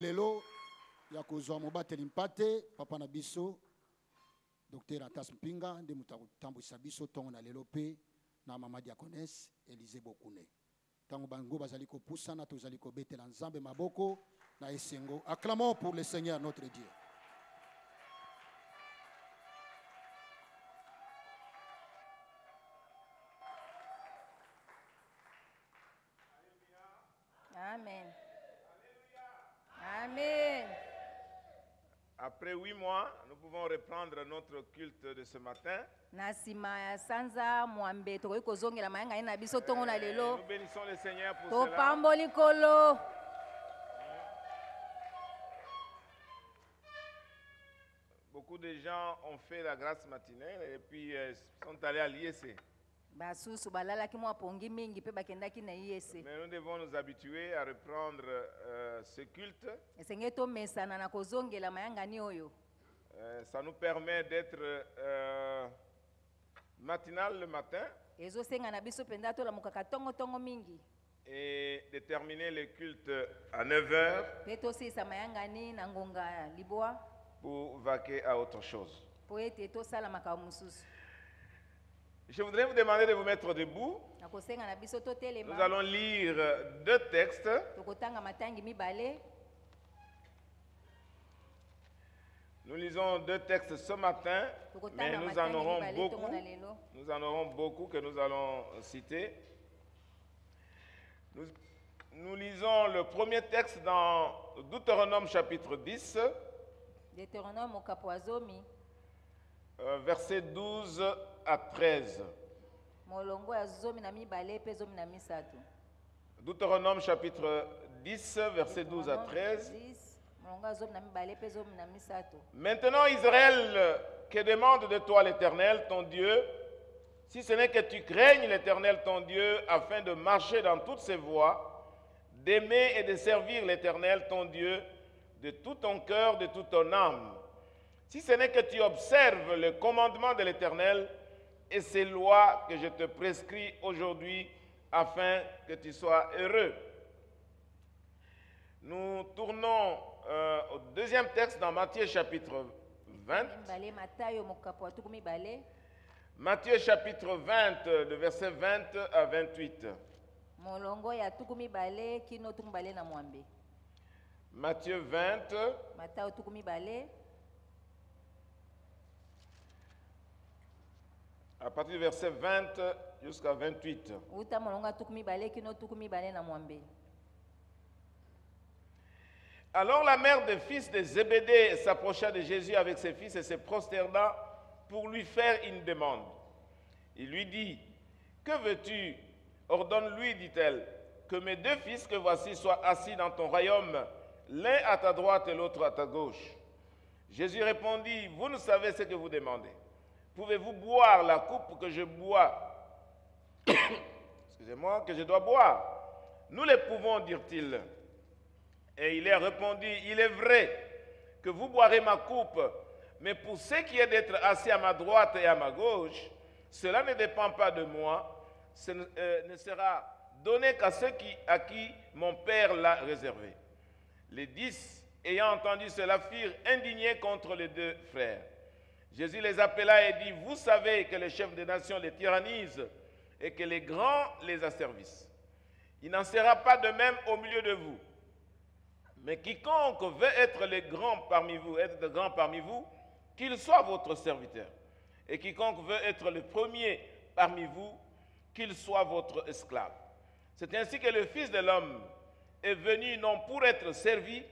Lelo ya kozwa mobateli mpate papa na biso Dr Atas Mpinga nde mutambwisa biso tongo na lelo pe na mama diaconesse Élisée Bokune. Tango bango bazali kopusana tozali kobetela nzambe maboko na esengo. Acclamons pour le Seigneur notre Dieu. Amen. Amen. Après 8 mois, nous pouvons reprendre notre culte de ce matin. Nous bénissons le Seigneur pour cela. Beaucoup de gens ont fait la grâce matinale et puis sont allés à l'IEC. Mais nous devons nous habituer à reprendre ce culte. Ça nous permet d'être matinal le matin et de terminer le culte à 9h pour vaquer à autre chose. Je voudrais vous demander de vous mettre debout. Nous allons lire 2 textes. Nous lisons 2 textes ce matin, mais nous en aurons beaucoup. Nous en aurons beaucoup que nous allons citer. Nous lisons le premier texte dans Deutéronome chapitre 10. Versets 12 à 13. Deutéronome chapitre 10, versets 12 à 13. Maintenant, Israël, que demande de toi l'Éternel, ton Dieu, si ce n'est que tu craignes l'Éternel, ton Dieu, afin de marcher dans toutes ses voies, d'aimer et de servir l'Éternel, ton Dieu, de tout ton cœur, de toute ton âme. Si ce n'est que tu observes le commandement de l'Éternel et ses lois que je te prescris aujourd'hui afin que tu sois heureux. Nous tournons au deuxième texte dans Matthieu chapitre 20. Matthieu chapitre 20, de verset 20 à 28. Matthieu 20. À partir du verset 20 jusqu'à 28. Alors la mère des fils de Zébédée s'approcha de Jésus avec ses fils et se prosterna pour lui faire une demande. Il lui dit, « Que veux-tu? Ordonne-lui, dit-elle, que mes 2 fils que voici soient assis dans ton royaume, l'un à ta droite et l'autre à ta gauche. » Jésus répondit, « Vous ne savez ce que vous demandez. Pouvez-vous boire la coupe que je bois? Excusez-moi, que je dois boire? Nous le pouvons, dirent-ils. Et il leur répondit, il est vrai que vous boirez ma coupe, mais pour ce qui est d'être assis à ma droite et à ma gauche, cela ne dépend pas de moi, ce ne sera donné qu'à ceux à qui mon Père l'a réservé. Les 10, ayant entendu cela, furent indignés contre les 2 frères. Jésus les appela et dit, vous savez que les chefs des nations les tyrannisent et que les grands les asservissent. Il n'en sera pas de même au milieu de vous. Mais quiconque veut être le grand parmi vous, qu'il soit votre serviteur. Et quiconque veut être le premier parmi vous, qu'il soit votre esclave. C'est ainsi que le Fils de l'homme est venu non pour être servi,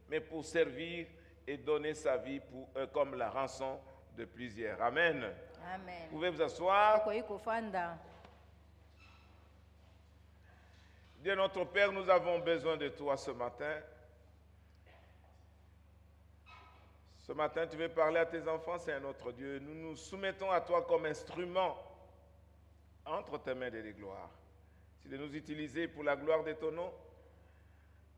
mais pour servir et donner sa vie comme la rançon de plusieurs. Amen. Amen. Vous pouvez vous asseoir. Dieu notre Père, nous avons besoin de toi ce matin. Ce matin, tu veux parler à tes enfants, c'est un autre Dieu. Nous nous soumettons à toi comme instrument entre tes mains de gloire. C'est de nous utiliser pour la gloire de ton nom.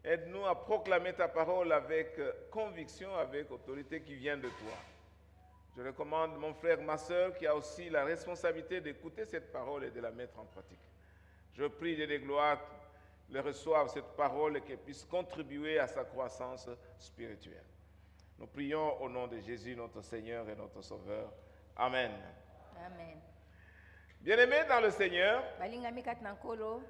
Aide-nous à proclamer ta parole avec conviction, avec autorité qui vient de toi. Je recommande mon frère, ma soeur, qui a aussi la responsabilité d'écouter cette parole et de la mettre en pratique. Je prie, Dieu de gloire, le reçoive cette parole et qu'elle puisse contribuer à sa croissance spirituelle. Nous prions au nom de Jésus, notre Seigneur et notre Sauveur. Amen. Amen. Bien-aimés dans le Seigneur, Balingami kati na nkolo,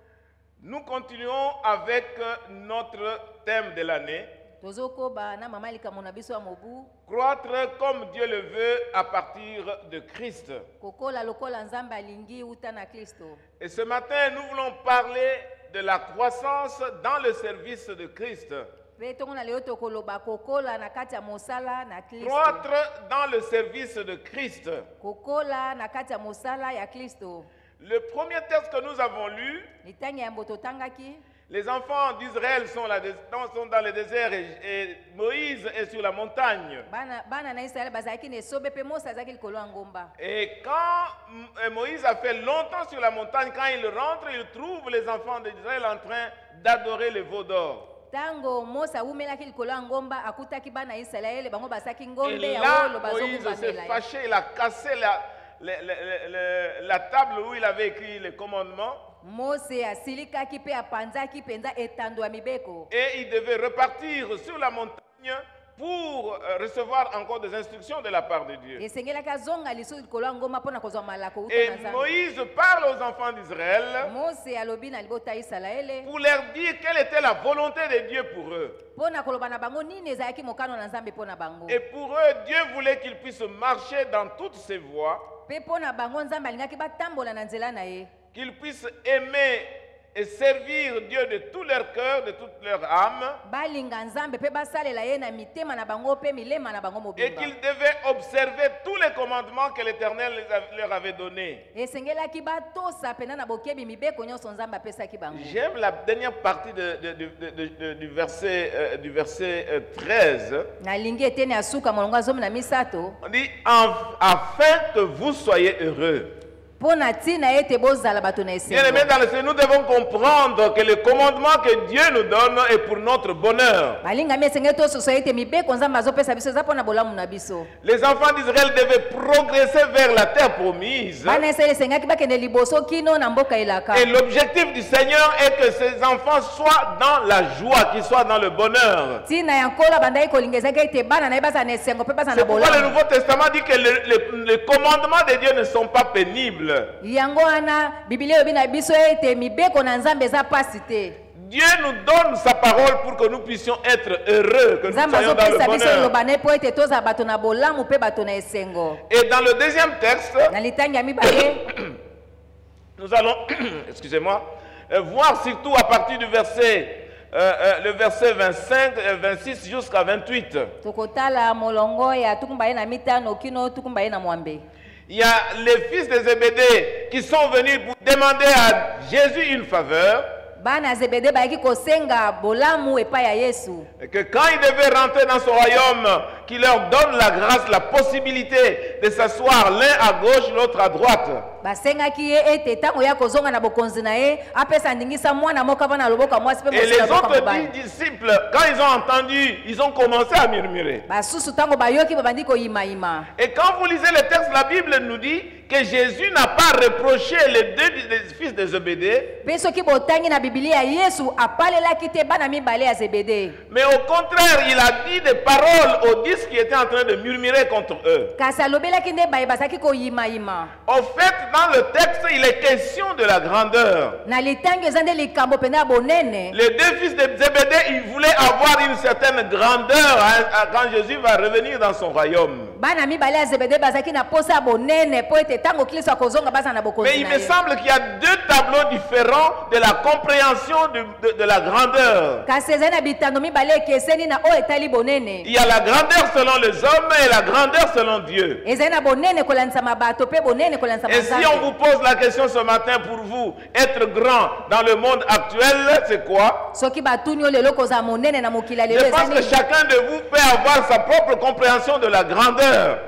nous continuons avec notre thème de l'année. tozokoba na mama likambo na biso ya mobu, Croître comme Dieu le veut à partir de Christ. kokola lokola nzambe alingi uta na Kristo. Et ce matin, nous voulons parler de la croissance dans le service de Christ. Pe tongona leo tokoloba kokola na kati ya mosala na Kristo. Croître dans le service de Christ. Kokola na kati ya mosala ya Kristo. Le premier texte que nous avons lu, Litangi ya mboto tangaki, les enfants d'Israël sont dans le désert et Moïse est sur la montagne. bana na Israël bazaki ne sobe pe Mose azaki likolo ya ngomba. Et quand Moïse a fait longtemps sur la montagne, quand il rentre, il trouve les enfants d'Israël en train d'adorer le veau d'or. Tango Mose awumelaki likolo ya ngomba akutaki bana Israël bango basaki ngombe Et ya là, wolo Moïse s'est bazokubamela. fâché, il a cassé la table où il avait écrit les commandements. Mose asilikaki pe apanzaki penza etando ya mibeko. Et il devait repartir sur la montagne pour recevoir encore des instructions de la part de Dieu. Esengelaki azonga lisu likolo ya ngomba mpona kozwa malako uta Et na Nzambe. Moïse parle aux enfants d'Israël Mose alobi na libota ya Israele pour leur dire quelle était la volonté de Dieu pour eux. mpona koloba na bango nini ezalaki mokano na Nzambe mpona bango. Et pour eux, Dieu voulait qu'ils puissent marcher dans toutes ses voies, Pe mpona bango Nzambe alingaki batambola na nzela na ye. qu'ils puissent aimer et servir Dieu de tout leur cœur, de toute leur âme, Balinga Nzambe pe basalela ye na mitema na bango pe milema na bango et mobimba. qu'ils devaient observer tous les commandements que l'Éternel leur avait donnés. Esengelaki batosa pena na bokebi mibeko nyonso Nzambe apesaki bango. J'aime la dernière partie du verset 13. Nalingi eteni asuka molongo azomi na misato. On dit, afin que vous soyez heureux. Pona tina ete bozala bato na Bien aimés esengo. dans le Seigneur, nous devons comprendre que le commandement que Dieu nous donne est pour notre bonheur. Balinga mi esenge tososo ete mibeko Nzambe azopesa biso eza mpona bolamu na biso. Les enfants d'Israël devaient progresser vers la terre promise. Bana Israele esengaki bakende liboso kino na mboka elaka. Et l'objectif du Seigneur est que ces enfants soient dans la joie, qu'ils soient dans le bonheur. Tina ya nkolo bandaki kolinga ezaki ete bana na ye baza na esengo pe baza na C'est pourquoi le bolamu. Nouveau Testament dit que les commandements de Dieu ne sont pas pénibles. Yango wana Biblia elobi na biso ete mibeko na Nzambe eza pasi te. Dieu nous donne sa parole pour que nous puissions être heureux, que nous Nzambe soyons dans le azopesa biso bonheur. liloba na ye mpo ete tozala bato na bolamu pe bato na esengo. Et dans le deuxième texte, Na litangi ya mibale nous allons, excusez-moi, voir surtout à partir du verset, le verset 25, 26 jusqu'à 28. tokotala molongo ya tukumba ye na mitano kino tukumba ye na mwambe. Il y a les fils de Zébédée qui sont venus pour demander à Jésus une faveur. Bana Zebede bayaki kosenga bolamu epai ya Yesu. Et que quand ils devaient rentrer dans son royaume, qu'il leur donne la grâce, la possibilité de s'asseoir l'un à gauche, l'autre à droite. Basengaki ye ete tango ya kozonga na bokonzi na ye apesa ndingisa mwana moka bana loboko mwasi pe Et les mosi na boka autres mobali. disciples, quand ils ont entendu, ils ont commencé à murmurer. Basusu tango bayoki babandi koyimayima. Et quand vous lisez le texte, la Bible nous dit que Jésus n'a pas reproché les deux fils de Zébédée, Pe soki botangi na Biblia Yesu apalelaki te bana mibale ya Zebede. mais au contraire, il a dit des paroles aux 10 qui étaient en train de murmurer contre eux. Kasi alobelaki nde baye basaki koyimayima. Au fait, dans le texte, il est question de la grandeur. Na litangi eza nde likambo pena ya bonene. Les deux fils de Zébédée, ils voulaient avoir une certaine grandeur quand Jésus va revenir dans son royaume. Bana mibale ya Zebede bazaki na posa ya bonene po ete tango Kristo akozonga baza na Mais bokonzi il na me ye. semble qu'il y a deux tableaux différents de la compréhension de la grandeur. Kasi ezali na bitando mibale ekeseni na oyo etali bonene. Il y a la grandeur selon les hommes et la grandeur selon Dieu. Ezali na bonene kolandisama bato pe bonene kolandisama Et si on vous Nzambe. pose la question ce matin pour vous, être grand dans le monde actuel, c'est quoi? Soki batuni oyo lelo kozala monene na mokili ya lelo Je pense eza que nini? chacun de vous peut avoir sa propre compréhension de la grandeur.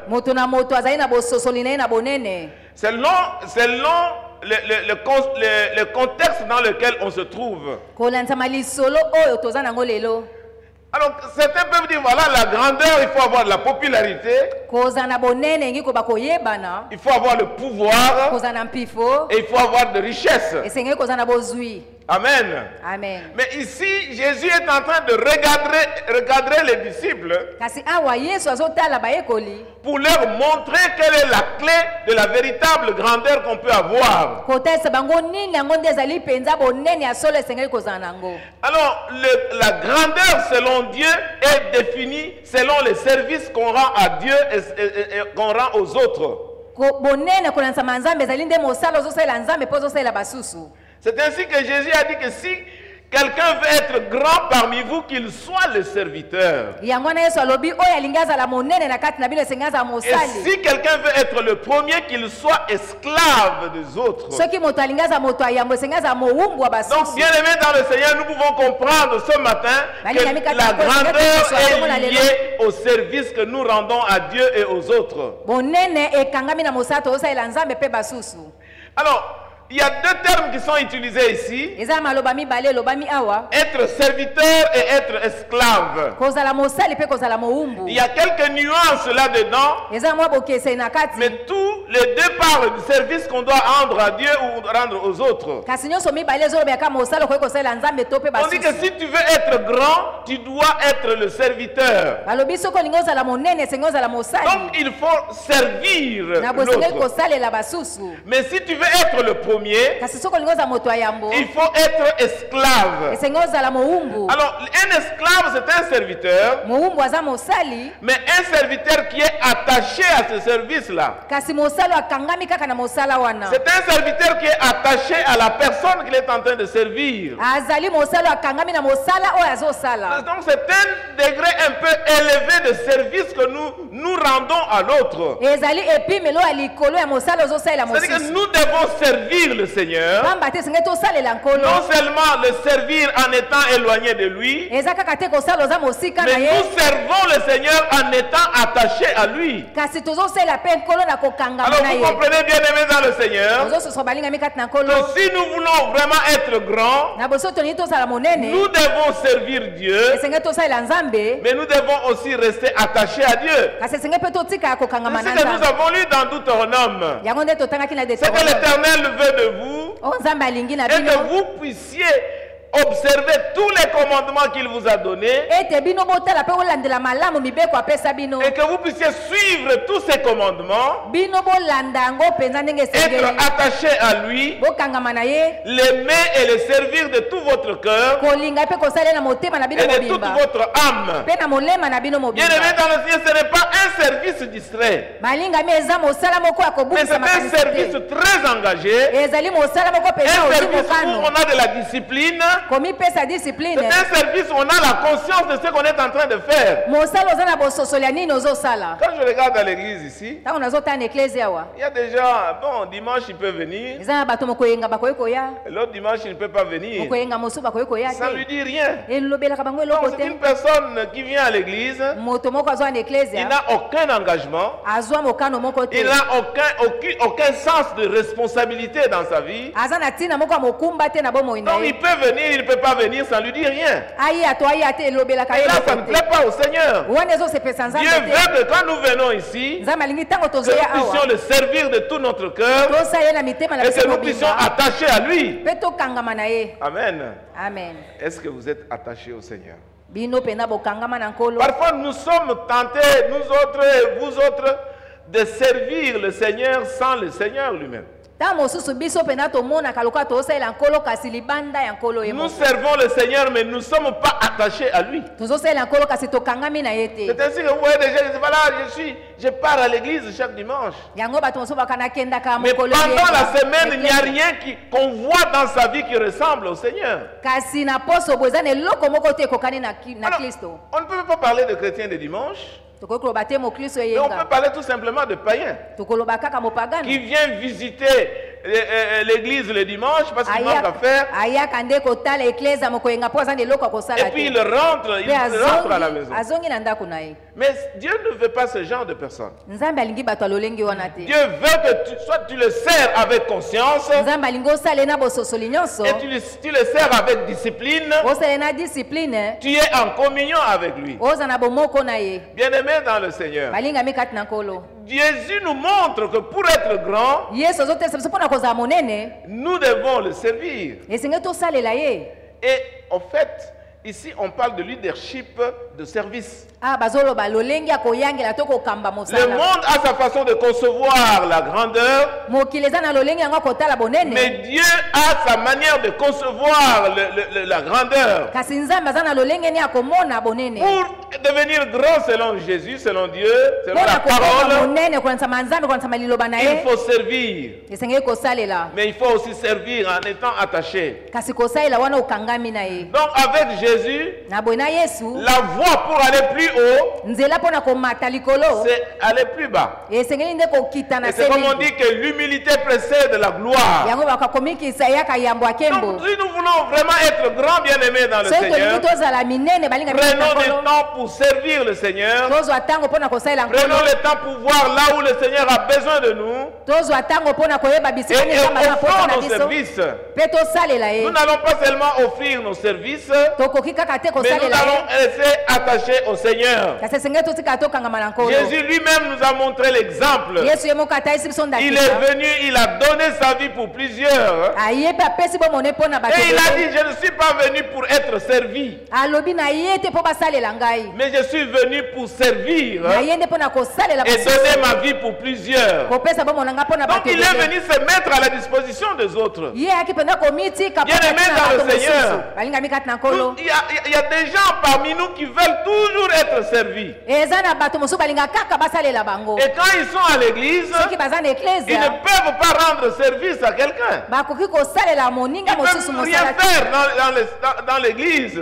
Moto na moto azali na bososoli na ye na bonene. Selon le contexte dans lequel on se trouve. Kolandisama lisolo oyo toza nango lelo. Alors, certains peuvent dire, voilà, la grandeur, il faut avoir de la popularité, Kozala na bonene engi koba koyebana. il faut avoir le pouvoir, Kozala na mpifo. et il faut avoir de richesse. Esengeli kozala na bozwi. Amen. Amen. Mais ici, Jésus est en train de recadrer les disciples Kasi awa Yesu azotala bayekoli. pour leur montrer quelle est la clé de la véritable grandeur qu'on peut avoir. Kotesa bango nini yango nde ezali penza bonene ya solo esengeli kozala nango. Alors, la grandeur selon Dieu est définie selon les services qu'on rend à Dieu et qu'on rend aux autres. Bonene kolanisa nzambe ezali nde mosala ozosalela nzambe mpo ozosalela basusu. C'est ainsi que Jésus a dit que si quelqu'un veut être grand parmi vous, qu'il soit le serviteur. Yango na Yesu alobi oyo alingi azala monene na kati na bino esengi azala Et mosali. si quelqu'un veut être le premier, qu'il soit esclave des autres. Soki moto alingi azala moto ya yambo esengi azala mowumbu wa Donc, basusu. bien aimé dans le Seigneur, nous pouvons comprendre ce matin que la grandeur est liée au service que nous rendons à Dieu et aux autres. Bonene ekangami na mosala tozosalela nzambe mpe basusu. Alors, il y a deux termes qui sont utilisés ici. Eza maloba mibale elobami awa. Être serviteur et être esclave. Kozala mosali mpe kozala mowumbu. Il y a quelques nuances là-dedans. Eza mwa bokese na kati. Mais tous les deux parlent du service qu'on doit rendre à Dieu ou rendre aux autres. Kasi nyonso mibale ezolobeka mosala okoki kosalela nzambe to mpe On dit que basusu. si tu veux être grand, tu dois être le serviteur. Balobi soki olingi ozala monene esengi ozala mosali. Donc il faut servir Na bosengeli l'autre. kosalela basusu. Mais si tu veux être le premier, Kasi soki olingi ozala moto ya yambo il faut être esclave. esengi ozala mowumbu. Alors, un esclave, c'est un serviteur, Mowumbu aza mosali. mais un serviteur qui est attaché à ce service-là. Kasi mosali akangami kaka na mosala wana. C'est un serviteur qui est attaché à la personne qu'il est en train de servir. Azali mosali akangami na mosala oyo azosala. Donc, c'est un degré un peu élevé de service que nous rendons à l'autre. Ezali epimelo ya likolo ya mosala ozosalela C'est-à-dire que mosusu. nous devons servir le Seigneur. Pamba te esengi tosalela nkolo. Non seulement le servir en étant éloigné de lui, Eza kaka te kosala oza mosika na mais ye. nous servons le Seigneur en étant attachés à lui. Kasi tozosalela mpe nkolo na kokangama Alors na vous ye. comprenez bien aimé dans le Seigneur Ozososo balingami kati na nkolo. que si nous voulons vraiment être grands, Na boso tolingi tozala monene. nous devons servir Dieu, Esengi tosalela nzambe. mais nous devons aussi rester attachés à Dieu. Kasi esengi mpe totika ya kokangama C'est na ce que nous nzambe. avons lu dans Deutéronome. Yango nde totangaki na C'est que Deutéronome. l'Éternel veut de vous O nzambe alingi na et que bino. vous puissiez observer tous les commandements qu'il vous a donnés Ete bino botala mpe bolandela malamu mibeko apesa bino. et que vous puissiez suivre tous ces commandements, Bino bolanda yango mpenza ndenge être esengeli. attaché à lui, Bokangama na ye. l'aimer et le servir de tout votre cœur Kolinga mpe kosalela na motema na bino et de toute mobimba. votre âme. Mpe na molema na bino Bien aimé mobimba. dans le Seigneur, ce n'est pas un service distrait, Malingami eza mosala moko ya mais kobukisa c'est un makanisi service te. très engagé, Ezali mosala moko mpenza un ozwi service où mokano. on a de la discipline, Komipesa discipline. c'est un service où on a la conscience de ce qu'on est en train de faire. Mosala oza na bososoli ya nini ozosala. Quand je regarde à l'église ici, Ntango nazotala na eklesi awa. il y a des gens, bon, dimanche il peut venir, Eza na bato mokoyenga bakoki koya. et l'autre dimanche il ne peut pas venir. Mokoyenga mosusu bakoki koya Ça ne lui te. dit rien. Elobelaka bango Donc eloko c'est te. une personne qui vient à l'église, Moto moko azwa na eklesi il n'a aucun engagement, azwa mokano moko te. il n'a aucun sens de responsabilité dans sa vie. Aza na ntina moko ya mokumba te na bomoi na Donc ye. il peut venir, il ne peut pas venir, ça ne lui dit rien. Aya to aya te elobelaka Et ye là, ça ne eloko plaît te. pas au Seigneur. Wana ezosepesa Dieu nzambe te. veut que quand nous venons ici, Nzambe alingi ntango que tozoya nous puissions awa. le servir de tout notre cœur Tosala ye na mitema na et biso que nous puissions mobimba. attacher à lui. Mpe tokangama na ye. Amen. Amen. Est-ce que vous êtes attachés au Seigneur? Bino mpenza bokangama na nkolo. Parfois, nous sommes tentés, nous autres et vous autres, de servir le Seigneur sans le Seigneur lui-même. Ntango mosusu biso mpenza tomonaka lokola tozosalela nkolo kasi libanda ya nkolo ye Nous moko. servons le Seigneur, mais nous ne sommes pas attachés à lui. Tozosalela nkolo kasi tokangami na ye te. C'est ainsi que vous voyez des gens qui disent, voilà, je pars à l'église chaque dimanche. Yango bato mosusu bakendaka Mais mokolo pendant la semaine, il n'y a rien qu'on voit dans sa vie qui ressemble au Seigneur. kasi na poso boye eza na eloko moko te ekokani na Alors, Kristo. on ne peut pas parler de chrétiens de dimanche, Tokoki koloba te mokristo mais on peut eyenga. parler tout simplement de païens Tokoloba kaka mopagano. qui viennent visiter l'église le dimanche parce qu'il manque à faire. Ayaka nde kotala eklesa mokoyenga mpo aza na eloko ya kosala Et puis te. il rentre à la maison. Azongi na ndako na ye. Mais Dieu ne veut pas ce genre de personne. Nzambe alingi bato ya lolenge wana te. Dieu veut que soit tu le sers avec conscience Nzambe alingi osala na bososoli nyonso. et tu le sers avec discipline. Osala na discipline. Tu es en communion avec lui. Oza na bomoko na ye. Bien-aimé dans le Seigneur, Balingami kati na nkolo. Jésus nous montre que pour être grand, Yesu azotelesa biso mpona kozala monene nous devons le servir. esengeli tosalela ye. Et en fait, ici on parle de leadership de service. Bazoloba lolenge ya koyangela to kokamba Le mosala. monde a sa façon de concevoir la grandeur, Mokili eza na lolenge yango kotala bonene. mais Dieu a sa manière de concevoir la grandeur. Kasi Nzambe aza na lolenge ni ya komona bonene. Pour devenir grand selon Jésus, selon Dieu, selon la Mpona kokoka parole, monene kolanisa Nzambe kolanisa liloba na il ye. faut servir. Esengeli kosalela. Mais il faut aussi servir en étant attaché. Kasi kosalela wana okangami na ye. Donc avec Jésus, Na boye na Yesu, la voie pour aller plus haut, nzela mpona komata likolo, c'est aller plus bas. esengeli nde kokita na Et c'est se comme on mingi. dit que l'humilité précède la gloire. Yango bakakomikisa yaka yambo ya kembo. Donc si nous voulons vraiment être grands bien-aimés dans le Soki Seigneur, tolingi tozala minene balinga prenons du mikolo, temps pour servir le Seigneur. tozwa ntango mpona kosalela Prenons nkolo, le temps pour voir là où le Seigneur a besoin de nous tozwa ntango mpona koyeba bisika et nini Nzambe aza na offrons mpona na nos biso, services. mpe tosalela ye. Nous n'allons pas seulement offrir nos services, Tokoki kaka te mais nous kosalela allons ye, rester attachés au Seigneur. kasi esengeli totika tokangama na nkolo. Jésus lui-même nous a montré l'exemple. Yesu ye moko atayisi biso Il ndakisa, est venu, il a donné sa vie pour plusieurs. aye mpe apesi bomone mpona bato Et il a ebele. dit, je ne suis pas venu pour être servi, Alobi na ye te mpo basalela ngai, mais je suis venu pour servir na ye nde mpona kosalela et basusu, donner ma vie pour plusieurs. kopesa bomona nga mpona Donc bato il est ebele. venu se mettre à la disposition des autres. Ye ayaki mpenza komitika Bien aimé dans le Seigneur. balingami kati na nkolo. Il y a des gens parmi nous qui veulent toujours être servis. Eza na bato mosusu balinga kaka basalela bango, Et quand ils sont à l'église, soki baza na ils ne eklezia peuvent pas rendre service à quelqu'un. bakoki kosalela moninga Ils ne mosusu peuvent rien mosala te. faire dans l'église.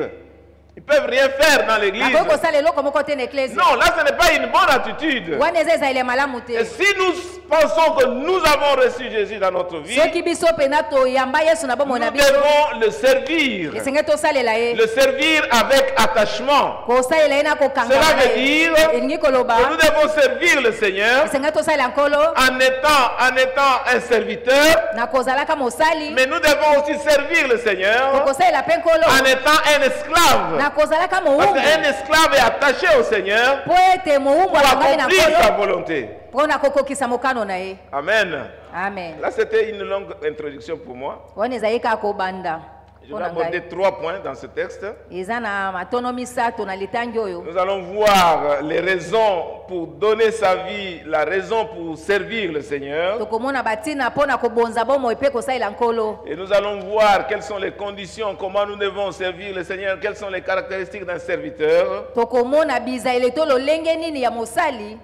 Ils ne peuvent rien faire dans l'église. bakoki kosala eloko moko te na eklezia, Non, là, ce n'est pas une bonne attitude. wana eza ezali ya malamu te. Et si nous pensons que nous avons reçu Jésus dans notre vie, Soki biso mpenza toyamba Yesu na bomoi na nous biso, devons le servir. esengeli tosalela ye, Le servir avec attachement. kosalela ye na Cela kokangama na veut ye. dire Elingi koloba que nous devons servir le Seigneur esengeli tosalela nkolo en étant un serviteur, na kozalaka mosali, mais nous devons aussi servir le Seigneur kosalela mpe nkolo en étant un esclave. na kozalaka Parce mowumbu, qu'un esclave est attaché au Seigneur mpo ete mowumbu pour alongami na accomplir sa nkolo volonté. mpona kokokisa mokano na ye. Amen. Amen. Là, c'était une longue introduction pour moi. Wana ezali kaka kobanda Je mpo vais na ngai. aborder 3 points dans ce texte. Eza na matono misato na litangi oyo. Nous allons voir les raisons pour donner sa vie, la raison pour servir le Seigneur. Tokomona batina mpona kobonza bomoi mpe kosalela nkolo. Et nous allons voir quelles sont les conditions, comment nous devons servir le Seigneur, quelles sont les caractéristiques d'un serviteur. Tokomona bizaele to lolenge nini ya mosali.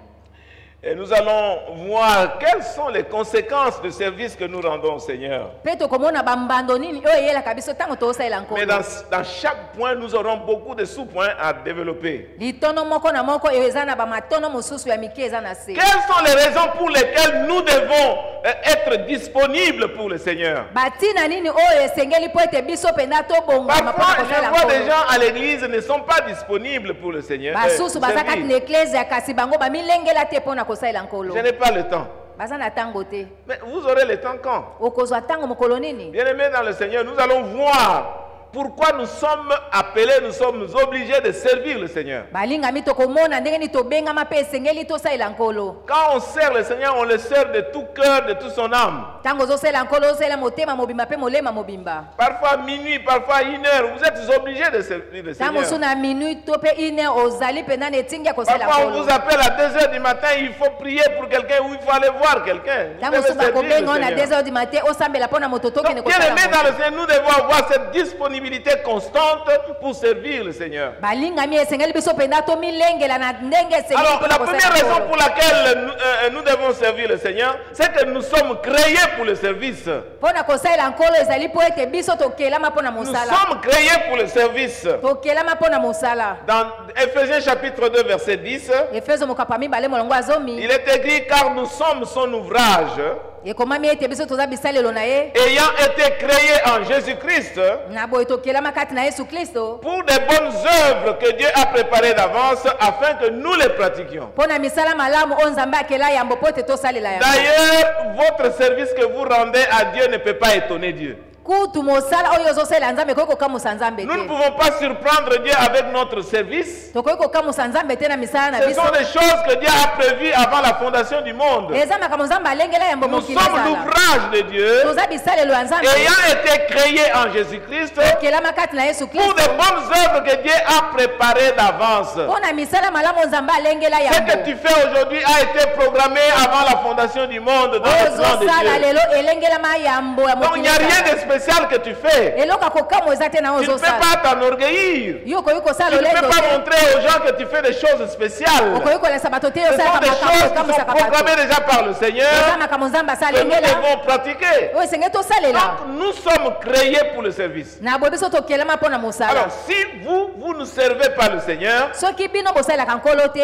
Et nous allons voir quelles sont les conséquences du service que nous rendons au Seigneur. Mpe tokomona bambando nini oyo eyelaka biso ntango tosalela Mais nkolo. dans chaque point, nous aurons beaucoup de sous-points à développer. Litono moko na moko oyo eza na bamatono mosusu ya mike eza na se. Quelles sont les raisons pour lesquelles nous devons être disponibles pour le Seigneur? Batina nini oyo esengeli mpo ete biso mpenza tobongama mpona Parfois, je kosalela vois des nkolo. gens à l'église ne sont pas disponibles pour le Seigneur. Basusu baza servir. kati na eklezia kasi bango bamilengela te mpona kosalela nkolo. Je n'ai pas le temps. Baza na ntango te. Mais vous aurez le temps quand? Okozwa ntango mokolo nini? Bien-aimés dans le Seigneur, nous allons voir pourquoi nous sommes appelés, nous sommes obligés de servir le Seigneur. Balingami tokomona ndenge ni tobengama mpe esengeli tosalela nkolo. Quand on sert le Seigneur, on le sert de tout cœur, de toute son âme. Ntango ozosalela nkolo osalela motema mobimba mpe molema mobimba. Parfois minuit, parfois 1 heure, vous êtes obligés de servir le Ntango Seigneur. mosusu na minute to mpe 1 heure ozali mpenza na etingi ya kosalela Parfois on nkolo. vous appelle à 2 heures du matin, il faut prier pour quelqu'un ou il faut aller voir quelqu'un. Vous Ntango devez mosusu servir le bakobenga na 2 Seigneur. heures du matin osambela mpona moto tokende Donc, bien kosala aimés dans moto. le Seigneur, nous devons avoir cette disponibilité constante pour servir le Seigneur. Balingami esengeli biso mpenza tomilengela na ndenge esengeli Alors, mpona la première kosalela raison nkolo. pour laquelle nous devons servir le Seigneur, c'est que nous sommes créés pour le service. Mpona kosalela nkolo ezali mpo ete biso tokelama mpona Nous mosala. sommes créés pour le service. Tokelama mpona mosala. Dans Ephésiens chapitre 2, verset 10, Efeso mokapa mibale molongo ya zomi. il est écrit, car nous sommes son ouvrage, Ekomami ete biso toza bisalelo na ye. ayant été créés en Jésus-Christ, Na boye tokelama kati na Yesu Kristo. pour des bonnes œuvres que Dieu a préparées d'avance afin que nous les pratiquions. Mpona misala malamu oyo Nzambe akela yambo mpo ete tosalela yango. D'ailleurs, votre service que vous rendez à Dieu ne peut pas étonner Dieu. kutu mosala oyo ozosala nzambe koki kokamusa nzambe Nous ne te pouvons pas surprendre Dieu avec notre service. tokoki kokamusa nzambe te na misala na Ce biso sont des choses que Dieu a prévues avant la fondation du monde. eza makambo nzambe alengela yambo Nous mokili sommes ezala l'ouvrage de Dieu, toza bisalelo ya nzambe ayant été créés en Jésus-Christ okelama kati na yesu pour kristo de bonnes œuvres que Dieu a préparées d'avance. mpo na misala malamu nzambe alengela Ce que yango tu fais aujourd'hui a été programmé avant la fondation du monde dans le plan de ozosala Dieu. lelo elengelama yambo ya Donc il mokili n'y a rien ezala. de spécial que tu fais. eloko akokamwa eza te na Tu ne peux ozosala pas t'enorgueillir. yo okoki Tu kosala ne peux olendo pas te montrer aux gens que tu fais des choses spéciales. okoki kolesa bato te Ce sont osalaka des makambo choses qui sont okamusaka bato programmées déjà par le Seigneur eza makambo nzambe que nous asalengela devons pratiquer. oyo esenge tosalela Donc nous sommes créés pour le service. na boye biso tokelama mpo na mosala Alors si vous ne servez pas le Seigneur, soki bino bosalelaka nkolo te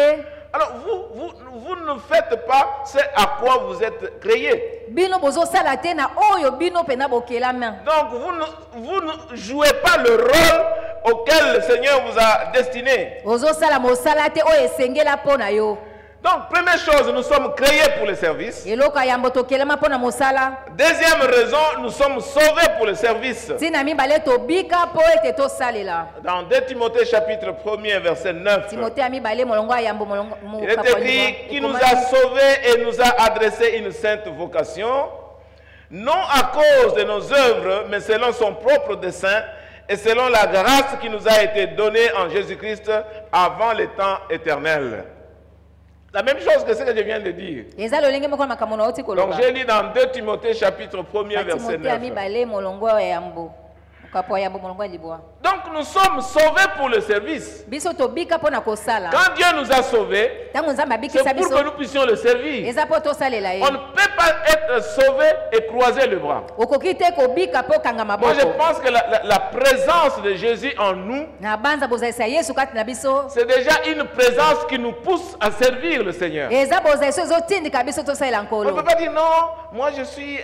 alors vous ne faites pas ce à quoi vous êtes créés. bino bozosala te na oyo bino mpena bokelama Donc vous ne jouez pas le rôle auquel le Seigneur vous a destiné. ozosala mosala te oyo esengela mpo na yo Donc première chose, nous sommes créés pour le service. eloko ya yambo tokelama mpo na mosala Deuxième raison, nous sommes sauvés pour le service. ntina mibale tobika mpo ete tosalela Dans 2 Timothée chapitre 1er verset 9, timote ya mibale molongo ya yambo il est écrit qui nous a sauvés et nous a adressé une sainte vocation, non à cause de nos œuvres, mais selon son propre dessein et selon la grâce qui nous a été donnée en Jésus-Christ avant les temps éternels. La même chose que ce que je viens de dire. eza lolenge moko na makambo na oti Donc koloba j'ai lu dans 2 Timothée chapitre 1er verset timote ya 9. mibale molongo ya yambo mokapo ya yambo molongo ya libwa Donc nous sommes sauvés pour le service. biso tobika mpo na kosala Quand Dieu nous a sauvés, ntango nzambe c'est abikisa pour biso que nous puissions le servir. eza mpo tosalela ye On ne peut pas être sauvé et croiser le bras. okoki te kobika mpo okanga Moi, je maboko pense que la présence de Jésus en nous, na banza bozalisa yesu kati na biso c'est déjà une présence qui nous pousse à servir le Seigneur. eza bozalisa ezotindika biso tosalela On ne nkolo peut pas dire non, moi je suis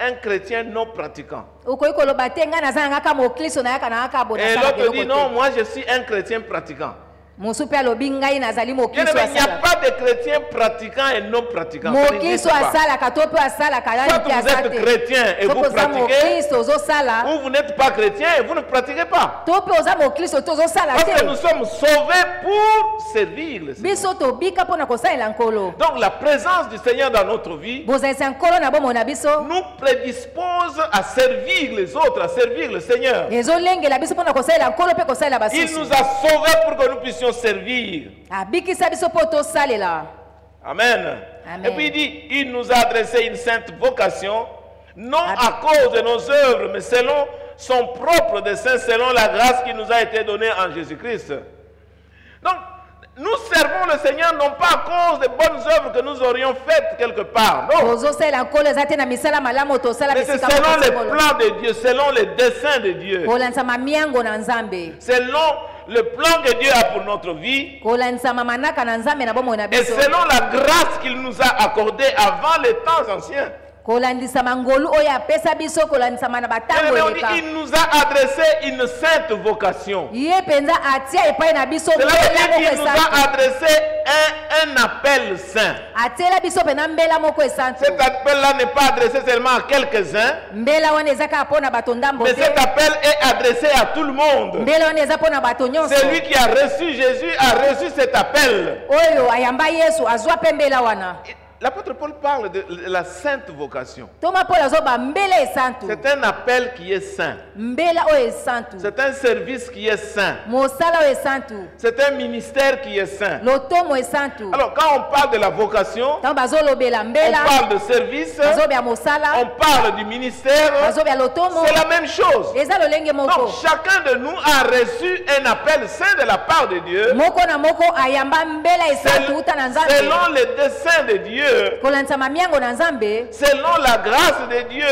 un chrétien non pratiquant. okoki koloba te ngai naza nanga kaka moklisto nayaka nanga kaka Et l'autre dit bonasalaka non, moi je suis un chrétien pratiquant. mosu mpe alobi ngai nazali Bien moklisto aimé, il n'y a asalaka pas de chrétien pratiquant et non pratiquant. Ça n'existe moklisto pas. asalaka to mpe asalaka Soit nani mpe vous asa êtes te chrétien et vous soki oza pratiquez, moklisto ozosala ou vous n'êtes pas chrétien et vous ne pratiquez pas. to mpe oza moklisto to ozosala Parce que te nous sommes sauvés pour servir le Seigneur. biso tobika mpo na kosalela nkolo Donc la présence du Seigneur dans notre vie bozalisa nkolo na bomoi na biso nous prédispose à servir les autres, à servir le Seigneur. ezolengela biso mpo na kosalela nkolo mpe kosalela Il basusu nous a sauvés pour que nous puissions servir. abikisa biso mpo tosalela Amen. Amen. Et puis il dit, il nous a adressé une sainte vocation, non à cause de nos œuvres, mais selon son propre dessein, selon la grâce qui nous a été donnée en Jésus-Christ. Donc, nous servons le Seigneur non pas à cause des bonnes œuvres que nous aurions faites quelque part, non. tozosalela nkolo eza te na misala malamu tosala Mais c'est bisika selon moko les songolo. plans de Dieu, selon les desseins de Dieu, kolanisama miango na nzambe selon le plan que Dieu a pour notre vie, kolanisama manaka na nzambe na bomoi na et biso selon la grâce qu'il nous a accordée avant les temps anciens. kolandisama ngolu oyo apesa biso kolanisama na batango Mais on dit eleka qu'il nous a adressé une sainte vocation. ye mpenza atia epai na biso Cela veut mbela dire moko qu'il nous esantu a adressé un appel saint. atiela biso mpena mbela moko esantu Cet appel-là n'est pas adressé seulement à quelques-uns, mbela wana eza kaka mpo na bato ndambo mais te cet appel est adressé à tout le monde. mbela wana eza mpo na bato nyonso Celui qui a reçu Jésus a reçu cet appel. oyo ayamba yesu azwa mpe mbela wana L'apôtre Paul parle de la sainte vocation. toma mpolo azoba mbela esantu C'est un appel qui est saint. mbela oyo esantu C'est un service qui est saint. mosala oyo esantu C'est un ministère qui est saint. lotomo esantu Alors quand on parle de la vocation, ntango bazolobela on mbela parle de service, bazobya mosala on parle du ministère, bazobya lotomo c'est la même chose. eza lolenge Donc moko chacun de nous a reçu un appel saint de la part de Dieu moko na moko ayamba mbela esantu uta na nzambe selon les desseins de Dieu, kolanisama miango na nzambe selon la grâce de Dieu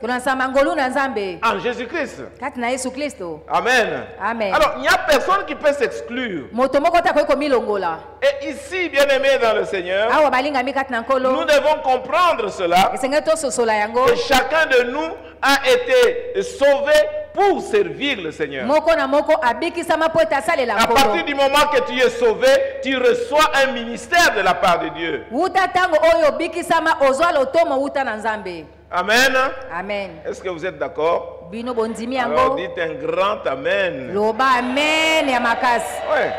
kolanisama ngolu na nzambe en Jésus-Christ. kati na yesu kristo Amen. Amen. Alors il n'y a personne qui peut s'exclure. moto moko te akoki komilongola Et ici, bien-aimés dans le Seigneur, awa balingami kati na nous nkolo devons comprendre cela. esengeli tososola yango Que chacun de nous a été sauvé pour servir le Seigneur. moko na moko abikisama mpo ete asalela À nkolo partir du moment que tu es sauvé, tu reçois un ministère de la part de Dieu. wuta ntango oyo obikisama ozwa lotomo wuta na nzambe Amen. Amen. Est-ce que vous êtes d'accord? Bino bondimi Alors yango. dites un grand Amen. Loba amen ya makasi. Ouais.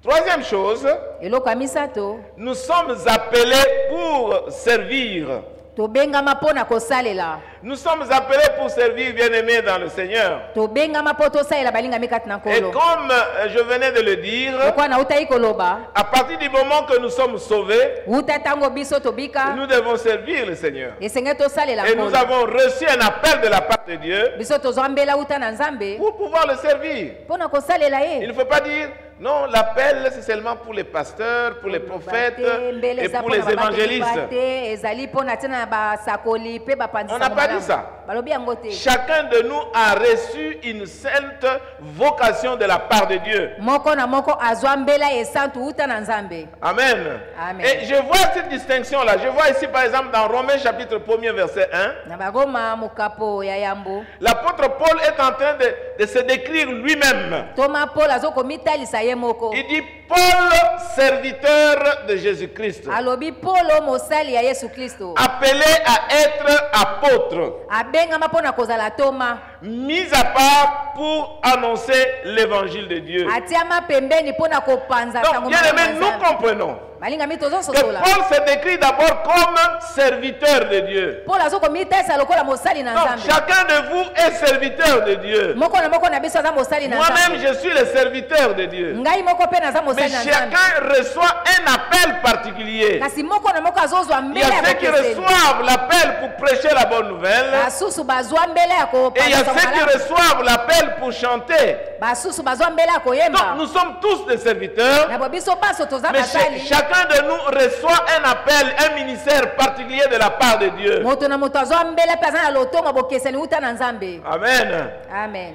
Troisième chose, Eloko ya misato, nous sommes appelés pour servir. tobengama mpona kosalela. Nous sommes appelés pour servir, bien-aimés dans le Seigneur. Tobengama mpo tosalela balingami kati na Et nkolo. comme je venais de le dire, Lokwa nautaki koloba, à partir du moment que nous sommes sauvés, uta tango biso tobika, nous devons servir le Seigneur. esenge tosalela Et nous nkolo. avons reçu un appel de la part de Dieu Biso tozwa mbela uta na Nzambe pour pouvoir le servir. mpona kosalela Il ye. ne faut pas dire, non, l'appel c'est seulement pour les pasteurs, pour les prophètes et pour les évangélistes. ezali mpona tina na basakoli pe bapanzi. On n'a pas dit ça. Balobi yango te. Chacun de nous a reçu une sainte vocation de la part de Dieu. Moko na moko azwa mbela esantu uta na Nzambe. Amen. Amen. Et je vois cette distinction-là. Je vois ici par exemple dans Romains chapitre 1er verset 1. Na bagoma mukapo ya yambo. L'apôtre Paul est en train de se décrire lui-même. Toma Paul azokomitalisa ye moko. Il dit Paul, serviteur de Jésus-Christ, Alobi Paulo mosali ya Yesu Kristo. appelé à être apôtre, Abengama mpona kozala toma. mis à part pour annoncer l'évangile de Dieu. Atiama pembeni mpona kopanza Donc, bien aimé, nous comprenons balingami que tozososola. Paul se décrit d'abord comme serviteur de Dieu. Paul azokomitalisa lokola mosali na Donc, Nzambe. chacun de vous est serviteur de Dieu. Moko na moko na biso aza mosali na Moi-même, Nzambe. je suis le serviteur de Dieu. Ngai moko pe naza Mais mosali na Nzambe. chacun reçoit un appel particulier. Kasi moko na moko azozwa Il y mbele a ya ceux qui bokeseni. reçoivent l'appel pour prêcher la bonne nouvelle. Basusu bazwa mbele ya Et il y a kopanza ceux qui malamu. reçoivent l'appel pour chanter. Basusu bazwa mbele ya Donc, koyemba. nous sommes tous des serviteurs. Na bo biso baso toza Mais basali. chacun de nous reçoit un appel, un ministère particulier de la part de Dieu. Moto na moto azwa mbele pe aza na lotongo bokeseni uta na Nzambe. Amen. Amen.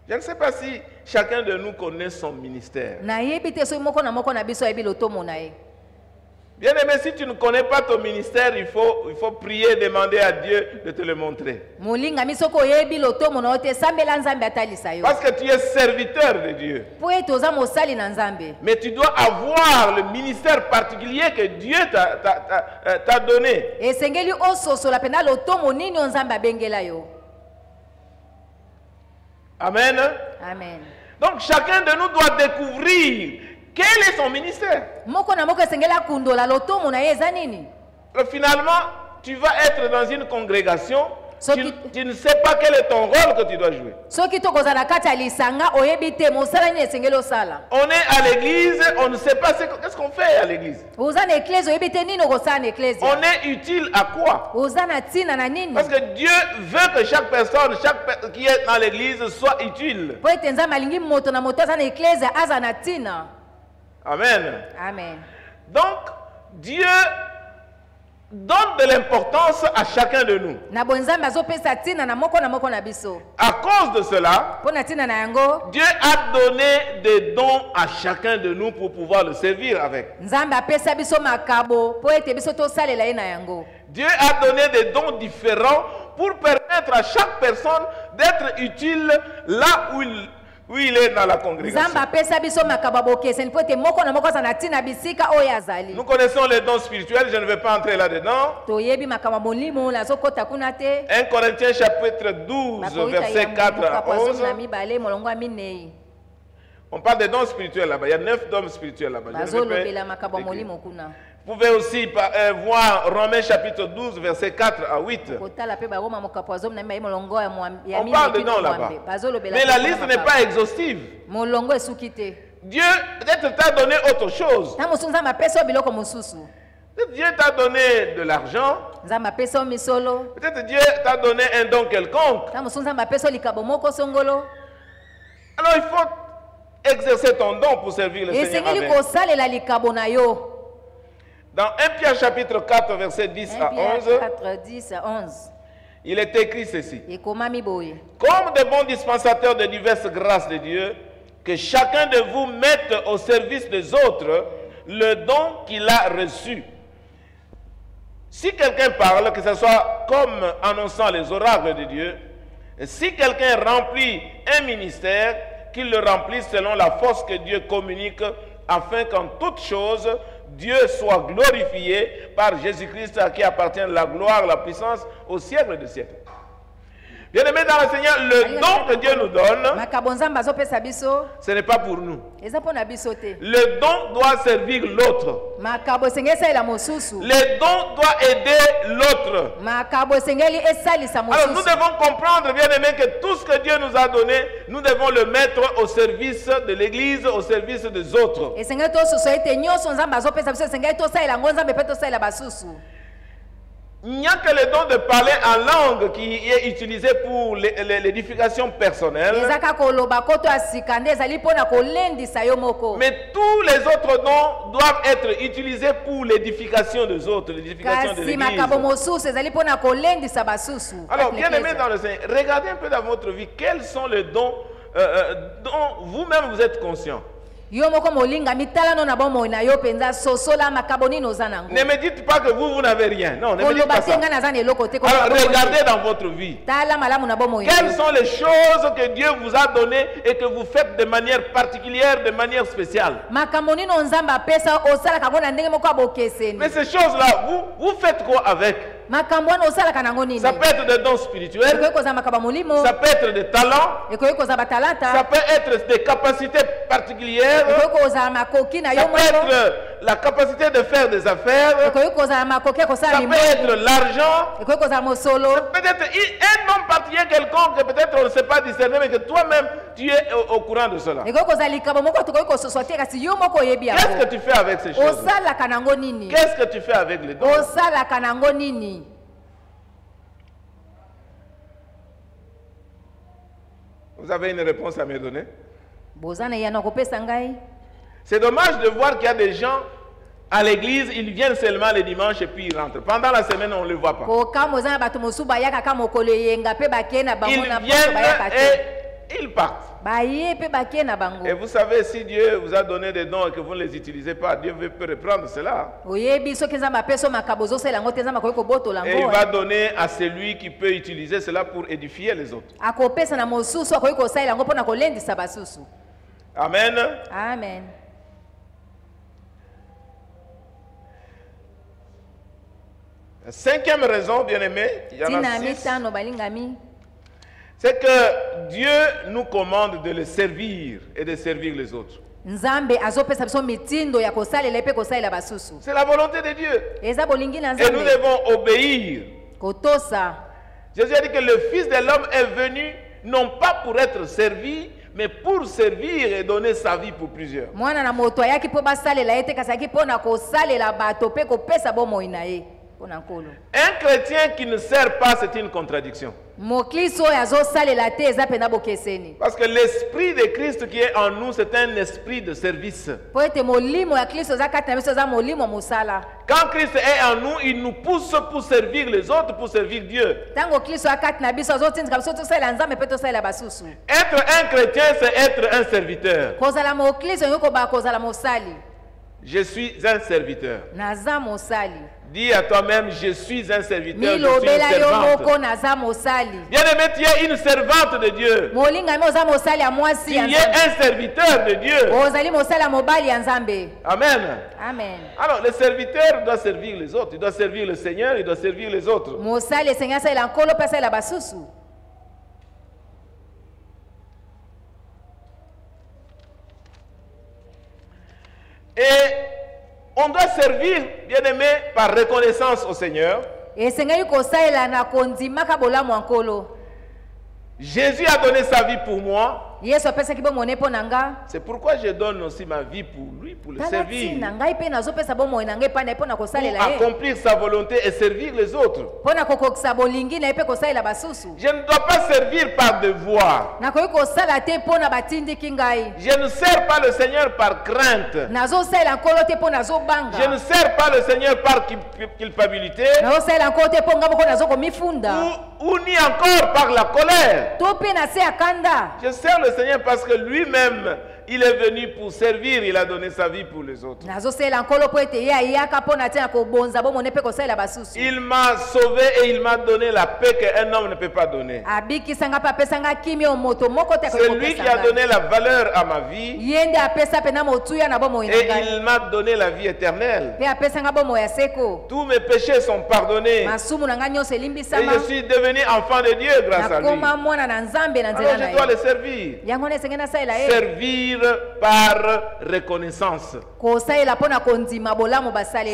Je ne sais pas si chacun de nous connaît son ministère. Nayebi te soki moko na moko na biso ayebi lotomo na ye. Bien aimé, si tu ne connais pas ton ministère, il faut prier, demander à Dieu de te le montrer. Molingami soki oyebi lotomo na yo te sambela Nzambe atalisa yo. Parce que tu es serviteur de Dieu. Po ete oza mosali na Nzambe. Mais tu dois avoir le ministère particulier que Dieu t'a donné. Esengeli ososola pena lotomo nini o Nzambe abengela yo. Amen. Amen. Donc chacun de nous doit découvrir quel est son ministère. Moko na moko esengela kundola lotomo na ye eza nini. Finalement, tu vas être dans une congrégation. Tu ne sais pas quel est ton rôle que tu dois jouer. Soki tokoza na kati ya lisanga oyebi te mosala nini esengeli osala. On est à l'église, on ne sait pas qu'est-ce qu'on fait à l'église. Oza na eklezia oyebi te nini okosala na eklezia. On est utile à quoi? Oza na ntina na nini. Parce que Dieu veut que chaque personne qui est dans l'église soit utile. Po ete Nzambe alingi moto na moto aza na eklezia aza na ntina. Amen. Amen. Donc, Dieu donne de l'importance à chacun de nous. Na bo Nzambe azopesa ntina na moko na biso. À cause de cela, Po na ntina na yango, Dieu a donné des dons à chacun de nous pour pouvoir le servir avec. Nzambe apesa biso makabo po ete biso tosalela ye na yango. Dieu a donné des dons différents pour permettre à chaque personne d'être utile là où il est dans la congrégation. Nzambe apesa biso makabo bokeseni po ete moko na moko aza na ntina bisika oyo azali. Nous connaissons les dons spirituels, je ne vais pas entrer là-dedans. Toyebi makabo molimo nazokota kuna te. 1 Corinthiens chapitre 12, versets 4 à 11. na mibale molongo ya minei. On parle des dons spirituels là-bas. Il y a 9 dons spirituels là-bas. Bazolobela makabo molimo kuna. Vous pouvez aussi voir Romains chapitre 12, versets 4 à 8. On parle de dons là-bas. Mais la liste n'est pas exhaustive. Dieu peut-être t'a donné autre chose. Peut-être Dieu t'a donné de l'argent. Peut-être Dieu t'a donné un don quelconque. Alors il faut exercer ton don pour servir le Seigneur avec. Dans 1 Pierre chapitre 4, verset 10 à 11, il est écrit ceci. Comme de bons dispensateurs de diverses grâces de Dieu, que chacun de vous mette au service des autres le don qu'il a reçu. Si quelqu'un parle, que ce soit comme annonçant les oracles de Dieu, et si quelqu'un remplit un ministère, qu'il le remplisse selon la force que Dieu communique, afin qu'en toute chose, Dieu soit glorifié par Jésus-Christ à qui appartient la gloire, la puissance au siècle des siècles. Bien-aimés dans le Seigneur, le don que Dieu nous donne, ce n'est pas pour nous. Le don doit servir l'autre. Le don doit aider l'autre. Alors nous devons comprendre, bien-aimés, que tout ce que Dieu nous a donné, nous devons le mettre au service de l'Église, au service des autres. Il n'y a que le don de parler en langue qui est utilisé pour l'édification personnelle. Mais tous les autres dons doivent être utilisés pour l'édification des autres, l'édification de l'Église. Alors, bien aimé dans le Seigneur, regardez un peu dans votre vie, quels sont les dons dont vous-même vous êtes conscient. Ne me dites pas que vous n'avez rien. Non, ne me dites pas ça. Alors, regardez dans votre vie. Quelles sont les choses que Dieu vous a données et que vous faites de manière particulière, de manière spéciale? Mais ces choses-là, vous faites quoi avec? Ça peut être des dons spirituels, ça peut être des talents, ça peut être des capacités particulières, ça peut être la capacité de faire des affaires, ça peut être l'argent, ça peut être un nom particulier quelconque que peut-être on ne sait pas discerner, mais que toi-même tu es au courant de cela. Qu'est-ce que tu fais avec ces choses? Qu'est-ce que tu fais avec les dons? Vous avez une réponse à me donner? C'est dommage de voir qu'il y a des gens à l'église, ils viennent seulement le dimanche et puis ils rentrent. Pendant la semaine, on ne le voit pas. Ils viennent et ils partent. Et vous savez, si Dieu vous a donné des dons et que vous ne les utilisez pas, Dieu peut reprendre cela. Et il va donner à celui qui peut utiliser cela pour édifier les autres. Amen. Amen. La cinquième raison, bien-aimé, il y en a 6. C'est que Dieu nous commande de le servir et de servir les autres. C'est la volonté de Dieu. Et nous devons obéir. Jésus a dit que le Fils de l'homme est venu non pas pour être servi, mais pour servir et donner sa vie pour plusieurs. Un chrétien qui ne sert pas, c'est une contradiction. Parce que l'esprit de Christ qui est en nous, c'est un esprit de service. Quand Christ est en nous, il nous pousse pour servir les autres, pour servir Dieu. Être un chrétien, c'est être un serviteur. Je suis un serviteur. Dis à toi-même, je suis un serviteur, je suis une servante. Bien-aimé, tu es une servante de Dieu. Tu es un serviteur de Dieu. Amen. Amen. Alors, le serviteur doit servir les autres. Il doit servir le Seigneur, il doit servir les autres. Et on doit servir, bien-aimé, par reconnaissance au Seigneur. Jésus a donné sa vie pour moi. C'est pourquoi je donne aussi ma vie pour lui, pour le servir. Pour accomplir sa volonté et servir les autres. Je ne dois pas servir par devoir. Je ne sers pas le Seigneur par crainte. Je ne sers pas le Seigneur par culpabilité. Ou ni encore par la colère. Je sers le Seigneur parce que lui-même, il est venu pour servir, il a donné sa vie pour les autres. Il m'a sauvé et il m'a donné la paix qu'un homme ne peut pas donner. C'est lui qui a donné la valeur à ma vie et il m'a donné la vie éternelle. Tous mes péchés sont pardonnés et je suis devenu enfant de Dieu grâce à lui. Alors je dois le servir. Servir par reconnaissance.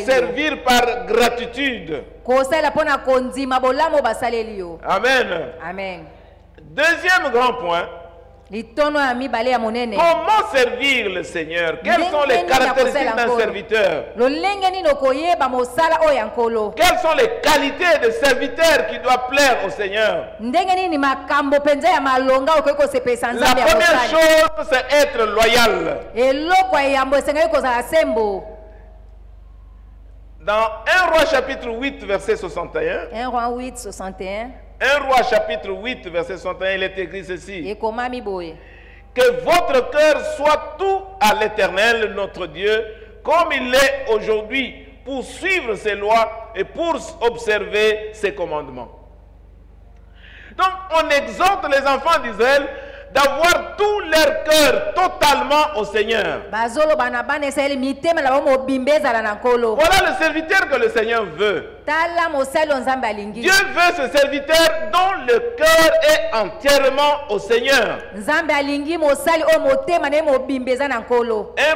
Servir par gratitude. Amen. Amen. Deuxième grand point. Comment servir le Seigneur? Quelles sont les caractéristiques d'un serviteur? Quelles sont les qualités de serviteur qui doivent plaire au Seigneur? La première chose, c'est être loyal. Dans 1 Roi chapitre 8, verset 61. 1 Roi 8, 61. 1 Roi chapitre 8, verset 61, il est écrit ceci. Que votre cœur soit tout à l'Éternel, notre Dieu, comme il est aujourd'hui, pour suivre ses lois et pour observer ses commandements. Donc, on exhorte les enfants d'Israël d'avoir tout leur cœur totalement au Seigneur. Voilà le serviteur que le Seigneur veut. Dieu veut ce serviteur dont le cœur est entièrement au Seigneur. 1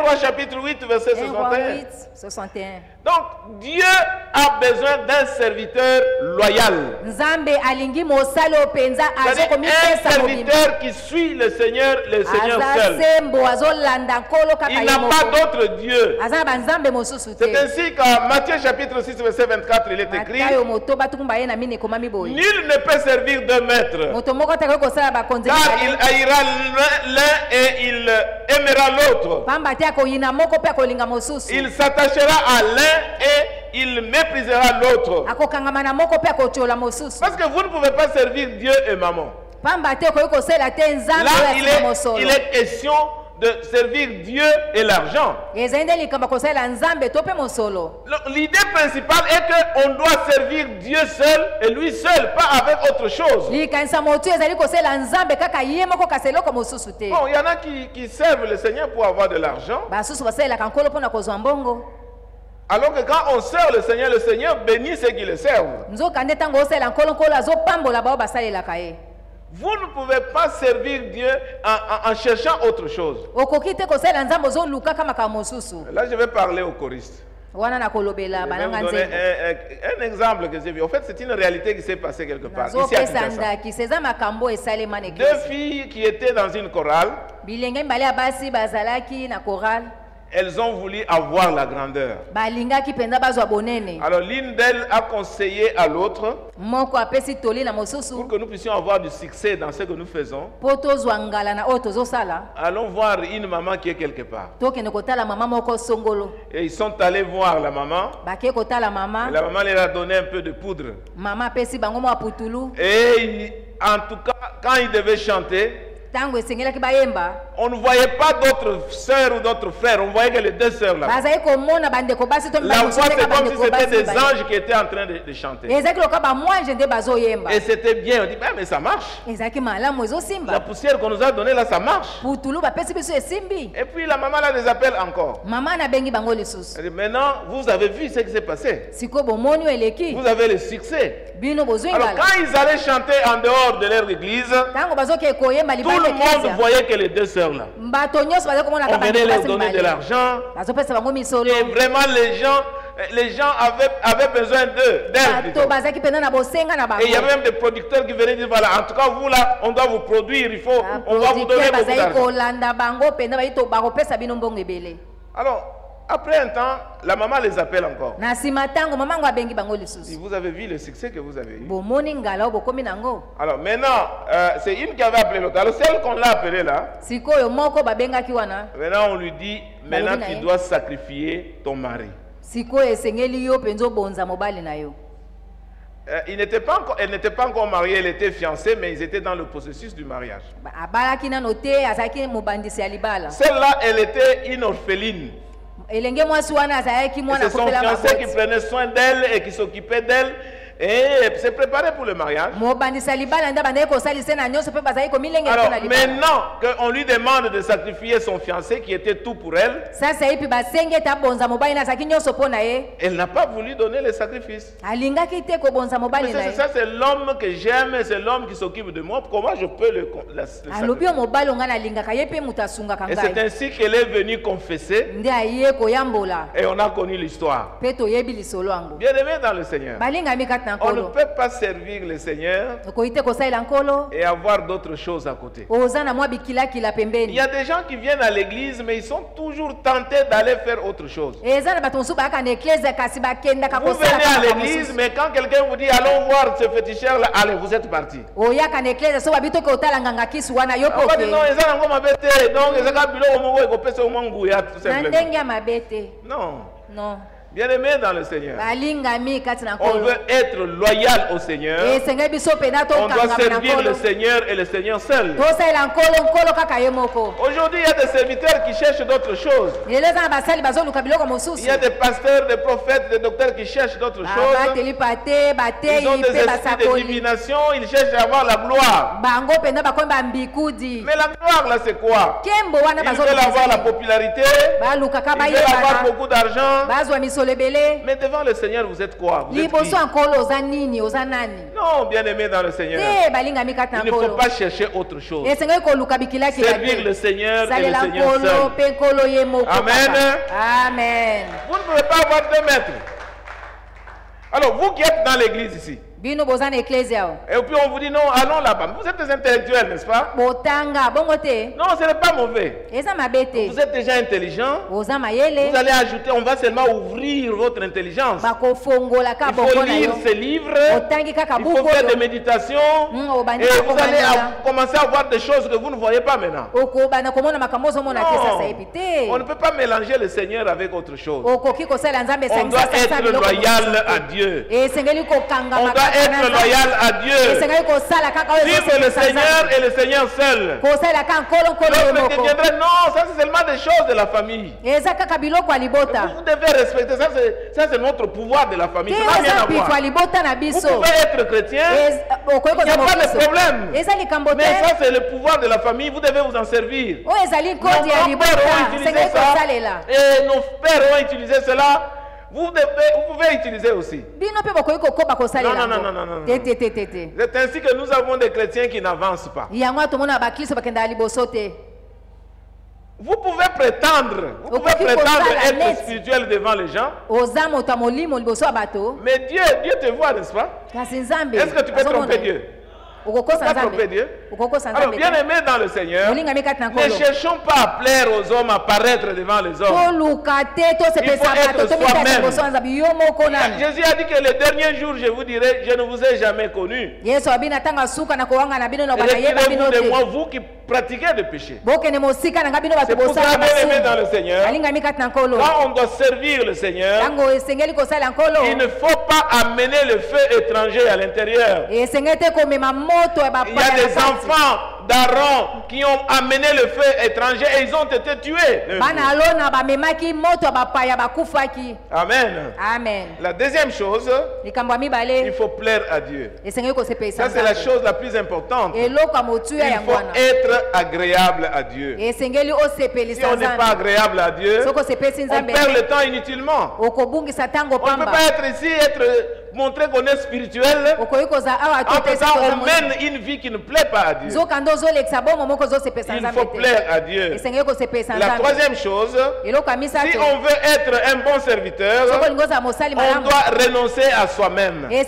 Roi chapitre 8, verset 61. Donc, Dieu a besoin d'un serviteur loyal. C'est-à-dire un serviteur qui suit le Seigneur seul. Il n'a pas d'autre Dieu. C'est ainsi qu'en Matthieu chapitre 6, verset 24, il est écrit: nul ne peut servir deux maîtres, car il haïra l'un et il aimera l'autre. Il s'attachera à l'un et il méprisera l'autre. Parce que vous ne pouvez pas servir Dieu et maman. Là, il est question de servir Dieu et l'argent. L'idée principale est qu'on doit servir Dieu seul et lui seul, pas avec autre chose. Bon, il y en a qui servent le Seigneur pour avoir de l'argent. Alors que quand on sert le Seigneur bénit ceux qui le servent. Vous ne pouvez pas servir Dieu en cherchant autre chose. Là, je vais parler aux choristes. Je vais vous donner un exemple que j'ai vu. En fait, c'est une réalité qui s'est passée quelque part. Ici à Kinshasa. Deux filles qui étaient dans une chorale. Elles ont voulu avoir la grandeur. Alors l'une d'elles a conseillé à l'autre pour que nous puissions avoir du succès dans ce que nous faisons. Allons voir une maman qui est quelque part. Et ils sont allés voir la maman. Et la maman leur a donné un peu de poudre. Et en tout cas, quand ils devaient chanter, on ne voyait pas d'autres sœurs ou d'autres frères, on voyait que les deux sœurs là. La voix, c'est comme si c'était des anges qui étaient en train de chanter. Et c'était bien, on dit, mais ça marche. La poussière qu'on nous a donnée là, ça marche. Et puis la maman là les appelle encore. Elle dit, maintenant, vous avez vu ce qui s'est passé. Vous avez le succès. Alors quand ils allaient chanter en dehors de leur église, tout le monde voyait que les deux sœurs là, on venait leur donner de l'argent. Et vraiment les gens avaient besoin d'elles. Et il y avait même des producteurs qui venaient dire, voilà, en tout cas vous là, on doit vous produire, on va vous donner beaucoup d'argent. Alors, après un temps, la maman les appelle encore. Si vous avez vu le succès que vous avez eu. Alors maintenant, c'est une qui avait appelé l'autre. Alors celle qu'on l'a appelée là, maintenant on lui dit, maintenant tu dois sacrifier ton mari. Elle n'était pas encore mariée, elle était fiancée, mais ils étaient dans le processus du mariage. Celle-là, elle était une orpheline. Et c'est son fiancé qui prenait soin d'elle et qui s'occupait d'elle. Et s'est préparé pour le mariage. Alors maintenant qu'on lui demande de sacrifier son fiancé qui était tout pour elle, elle n'a pas voulu donner le sacrifice. Ça c'est l'homme que j'aime, c'est l'homme qui s'occupe de moi. Comment je peux le sacrifier? Et c'est ainsi qu'elle est venue confesser. Et on a connu l'histoire. Bien-aimé dans le Seigneur, on ne peut pas servir le Seigneur et avoir d'autres choses à côté. Il y a des gens qui viennent à l'église, mais ils sont toujours tentés d'aller faire autre chose. Vous venez à l'église, mais quand quelqu'un vous dit allons voir ce féticheur-là, allez, vous êtes parti. On va dire non, non. Bien-aimé dans le Seigneur, on veut être loyal au Seigneur. On doit servir le Seigneur et le Seigneur seul. Aujourd'hui, il y a des serviteurs qui cherchent d'autres choses. Il y a des pasteurs, des prophètes, des docteurs qui cherchent d'autres choses. Ils ont des esprits de divination, ils cherchent à avoir la gloire. Mais la gloire, là, c'est quoi? Ils veulent avoir la popularité, ils veulent avoir beaucoup d'argent. Mais devant le Seigneur, vous êtes quoi? Vous êtes qui? Non, bien-aimé dans le Seigneur, il ne faut pas chercher autre chose. Servir le Seigneur et le Seigneur seul. Amen. Amen. Vous ne pouvez pas avoir 2 mètres. Alors, vous qui êtes dans l'église ici, et puis on vous dit non, allons là-bas. Vous êtes des intellectuels, n'est-ce pas? Non, ce n'est pas mauvais. Vous êtes déjà intelligent. Vous allez ajouter, on va seulement ouvrir votre intelligence. Il faut lire ces livres. Il faut faire des méditations. Et vous allez commencer à voir des choses que vous ne voyez pas maintenant. Non, on ne peut pas mélanger le Seigneur avec autre chose. On doit être loyal à Dieu. On doit être loyal à Dieu. Suivre le Seigneur et le Seigneur seul. L'autre qui viendrait, non, ça c'est seulement des choses de la famille. Vous devez respecter, ça c'est notre pouvoir de la famille. Ça n'a rien à voir. Vous pouvez être chrétien, il n'y a pas de problème. Mais ça c'est le pouvoir de la famille, vous devez vous en servir. Nos grands-pères ont utilisé ça et nos pères ont utilisé cela. Vous pouvez utiliser aussi. Non. C'est ainsi que nous avons des chrétiens qui n'avancent pas. Vous pouvez prétendre être spirituel devant les gens. Mais Dieu te voit, n'est-ce pas? Est-ce que tu peux tromper Dieu? Alors, bien aimé dans le Seigneur, ne cherchons pas à plaire aux hommes, à paraître devant les hommes. Il faut être soi-même. Jésus a dit que le dernier jour, je vous dirai, je ne vous ai jamais connu. Retirez-vous de moi, vous qui pratiquez le péché. C'est pour ça, bien aimé dans le Seigneur, quand on doit servir le Seigneur, il ne faut pas amener le feu étranger à l'intérieur. Il y a des enfants d'Aaron qui ont amené le feu étranger et ils ont été tués. Amen. Amen. La deuxième chose, il faut plaire à Dieu. Ça c'est la chose la plus importante. Il faut être agréable à Dieu. Si on n'est pas agréable à Dieu, on perd le temps inutilement. On ne peut pas être ici, montrer qu'on est spirituel, en faisant on mène une vie qui ne plaît pas à Dieu. Il faut plaire à Dieu. La troisième chose, si on veut être un bon serviteur, on doit renoncer à soi-même. Il y a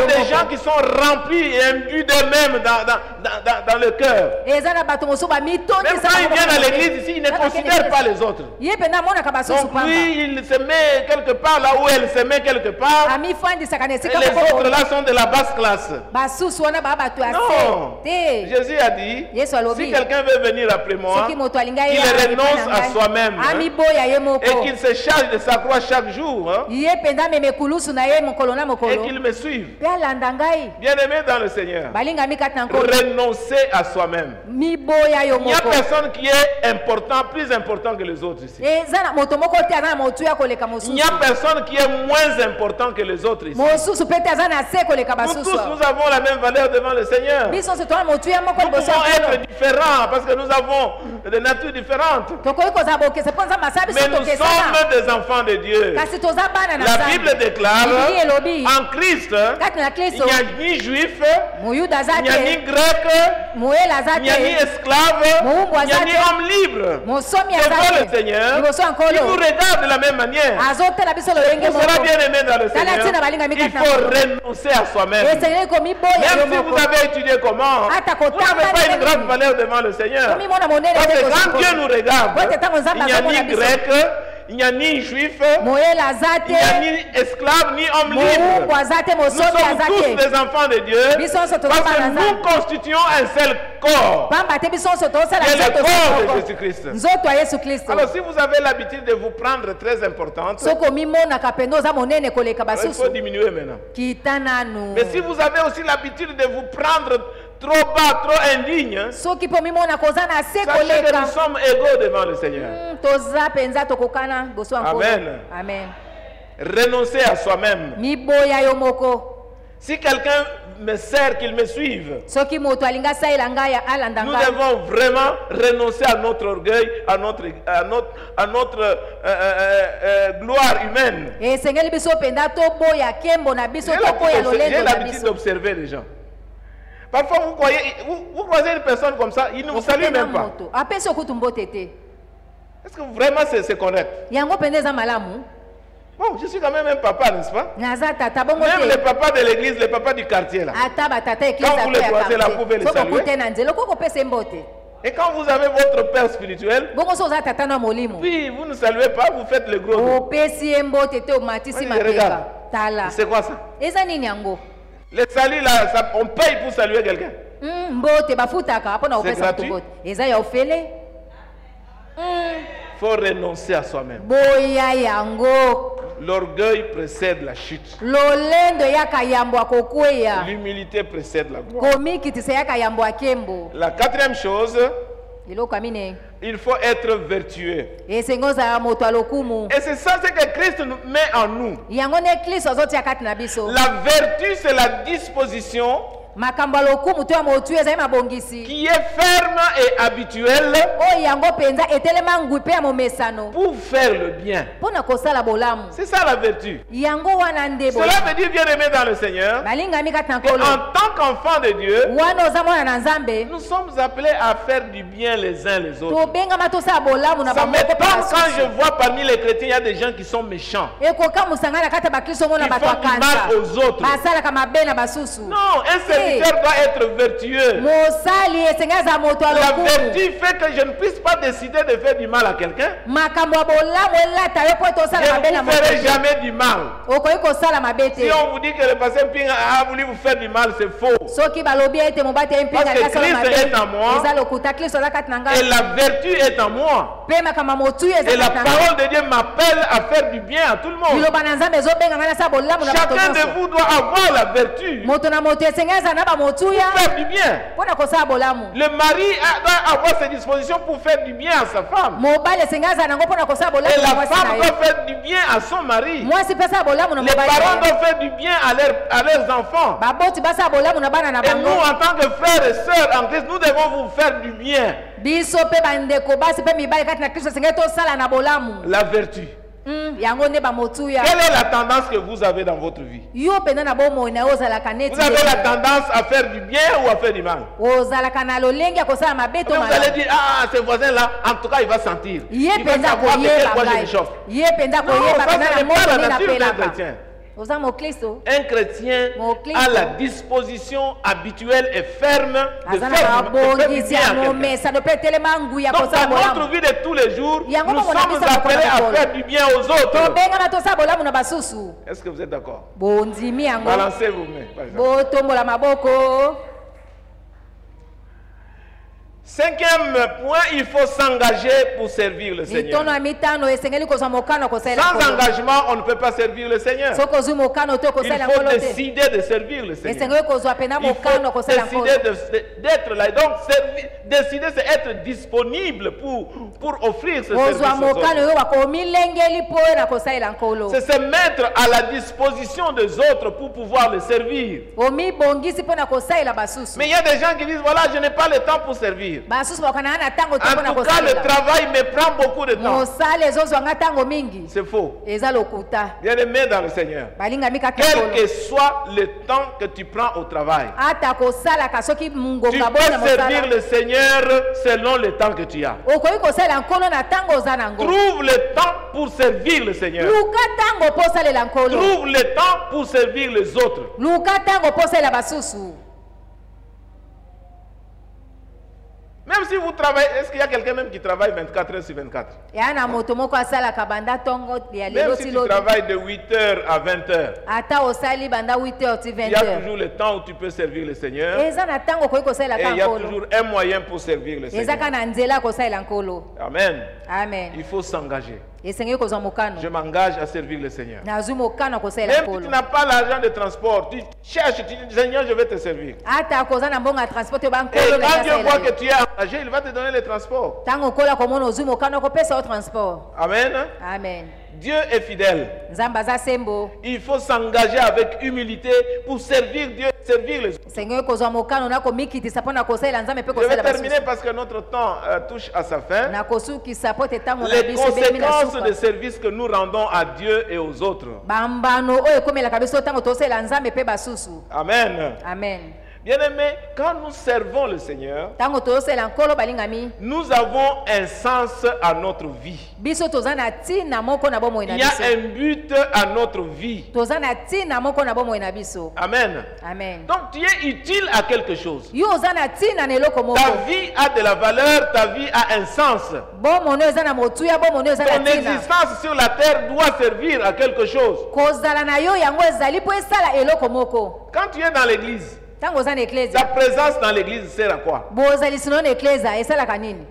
des gens qui sont remplis et imbus d'eux-mêmes dans le cœur. Même quand ils viennent à l'église ici, ils ne considère pas les autres. Donc lui, il se met quelque part là où elle se met quelque part. Et les autres là sont de la basse classe. Non. Jésus a dit, si quelqu'un veut venir après moi, qu'il renonce à soi-même et qu'il se charge de sa croix chaque jour et qu'il me suive. Bien-aimé dans le Seigneur, renoncer à soi-même. Il n'y a personne qui est important, plus important que les autres ici. Il n'y a personne qui est moins important que les autres ici. Nous tous, nous avons la même valeur devant le Seigneur. Nous pouvons être différents parce que nous avons des natures différentes. Mais nous sommes des enfants de Dieu. La Bible déclare, en Christ, il n'y a ni juif, il n'y a ni grec, il n'y a ni esclave, il n'y a ni homme libre. Devant le Seigneur, il nous regarde de la même manière. Vous serez bien aimé dans le Seigneur. Il faut renoncer à soi-même. Même si vous avez étudié comment, vous n'avez pas une grande valeur devant le Seigneur. Parce que quand Dieu nous regarde, il n'y a ni grec, il n'y a ni juif, il n'y a ni esclave, ni homme libre. Nous sommes tous des enfants de Dieu parce que nous constituons un seul corps. Et le corps de Jésus-Christ. Alors si vous avez l'habitude de vous prendre très importante, il faut diminuer maintenant. Mais si vous avez aussi l'habitude de vous prendre trop bas, trop indigne, sachez que nous sommes égaux devant le Seigneur. Amen. Amen. Renoncer à soi-même. Si quelqu'un me sert, qu'il me suive. Nous devons vraiment renoncer à notre orgueil, à notre gloire humaine. J'ai l'habitude d'observer les gens. Parfois, vous croisez une personne comme ça, il ne vous salue même pas. Est-ce que vraiment c'est correct? Bon, je suis quand même un papa, n'est-ce pas? Même les papas de l'église, les papas du quartier là. Quand vous les croisez là, vous pouvez les saluer. Et quand vous avez votre père spirituel, puis vous ne saluez pas, vous faites le gros dos. Regarde, c'est quoi ça? Les saluts là, on paye pour saluer quelqu'un. C'est gratuit. Il faut renoncer à soi-même. L'orgueil précède la chute. L'humilité précède la gloire. La quatrième chose, il faut être vertueux. Et c'est ça ce que Christ met en nous. La vertu, c'est la disposition qui est ferme et habituelle pour faire le bien. C'est ça la vertu. Cela veut dire, bien aimé dans le Seigneur, qu'en tant qu'enfants de Dieu, nous sommes appelés à faire du bien les uns les autres. Ça m'étonne quand je vois parmi les chrétiens, il y a des gens qui sont méchants, qui font du mal aux autres. Non, un serviteur doit être vertueux. La vertu fait que je ne puisse pas décider de faire du mal à quelqu'un. Je ne vous ferai jamais du mal. Si on vous dit que le pasteur Mpinga a voulu vous faire du mal, c'est faux. Parce que Christ est en moi et la vertu est en moi. Et la parole de Dieu m'appelle à faire du bien à tout le monde. Chacun de vous doit avoir la vertu pour faire du bien. Le mari doit avoir ses dispositions pour faire du bien à sa femme. Et la femme doit faire du bien à son mari. Les parents doivent faire du bien à leurs enfants. Et nous, en tant que frères et sœurs en Christ, nous devons vous faire du bien. La vertu. Quelle est la tendance que vous avez dans votre vie? Vous avez la tendance à faire du bien ou à faire du mal? Vous allez dire, ah, ce voisin-là, en tout cas, il va sentir. Il va savoir de quel point je me chauffe. Non, ça, ce n'est pas la nature d'un chrétien. oza mokristo Un chrétien a la disposition habituelle et ferme de aza na faire du babongisi bien ya à quelqu'un. momesano mpe telema nguya Donc, kosala dans notre bolamu vie de tous les jours, nous Yango sommes moko na biso appelés à mokolo. faire du bien aux autres. tobengana tosala bolamu na basusu Est-ce que vous êtes d'accord? bondimi yango Balancez vos mains, par exemple. botombola maboko. Cinquième point, il faut s'engager pour servir le Seigneur. mitono ya mitano esengeli kozwa mokano kosalela Sans nkolo. engagement, on ne peut pas servir le Seigneur. soki ozwi mokano to Il kosalela faut nkolo te décider de servir le Seigneur. esengeli kozwa pena Il mokano faut kosala nkolo. décider d'être là. Donc, décider, c'est être disponible pour offrir ce service kozwa aux mokano autres. oyo bakomilengeli mpo oyo na kosalela nkolo. C'est se mettre à la disposition des autres pour pouvoir les servir. omibongisi mpo na kosalela basusu. Mais il y a des gens qui disent, voilà, je n'ai pas le temps pour servir. basusu bakana na ntango te mpo na En tout cas, le kosalela. travail me prend beaucoup de temps. mosala ezozwanga ntango mingi. C'est faux. eza lokuta. Bien-aimé dans le Seigneur. balingami kaka Quel nkolo. que soit le temps que tu prends au travail, ata kosalaka soki tu ngonga peux boye na servir mosala le Seigneur selon le temps que tu as. okoki kosalela nkolo na ntango oza nango. Trouve le temps pour servir le Seigneur. luka ntango mpo osalela nkolo. Trouve le temps pour servir les autres. luka ntango mpo osalela basusu. Même si vous travaillez, est-ce qu'il y a quelqu'un même qui travaille 24 heures sur 24? eya na moto moko asalaka banda ntongo ya lelo Même ti si tu lobi. travailles de 8 heures à 20 heures, ata osali banda 8h ti il y a 20h. toujours le temps où tu peux servir le Seigneur. eza na ntango okoki Et kosalelaka il y a nkolo. toujours un moyen pour servir le eza Seigneur. kaka na nzela ya kosalela nkolo. Amen. amen. Il faut s'engager. esengeli kozwa mokano. Je m'engage à servir le Seigneur. nazwi mokano ya kosalela Même si tu nkolo. n'as pas l'argent de transport, tu cherches, tu dis, Seigneur, je vais te servir. ata koza na mbongo ya transport te Et bankolo quand Dieu voit que tu es engagé, il va te donner le transport. ntango nkolo akomona ozwi mokano akopesa yo transport. Amen. amen. Dieu est fidèle. nzambe aza sembo. Il faut s'engager avec humilité pour servir Dieu, servir les autres. esengeli kozwa mokano na komikitisa mpo na kosalela nzambe mpe Je vais kosalela terminer basusu. parce que notre temps touche à sa fin. na kosukisa po te ntango na Les biso ebemi na conséquences suka. des services que nous rendons à Dieu et aux autres. bambano oyo ekomelaka biso ntango tosalela nzambe mpe basusu. Amen. amen. Bien-aimés, quand nous servons le Seigneur, ntango tozosalela nkolo balingami nous avons un sens à notre vie. biso toza na ntina moko na bomoi na Il y a biso. un but à notre vie. toza na ntina moko na bomoi na biso. Amen. amen. Donc tu es utile à quelque chose. yo oza na ntina na eloko moko. Ta vie a de la valeur, ta vie a un sens. bomoi oyo eza na motuya bomoi oyo eza na Ton ntina. existence sur la terre doit servir à quelque chose. kozala na yo yango ezali mpo esala eloko moko. Quand tu es dans l'église, ntango oza na ta eklezia présence dans l'église sert à quoi? bozalisi no na eklezia esalaka nini?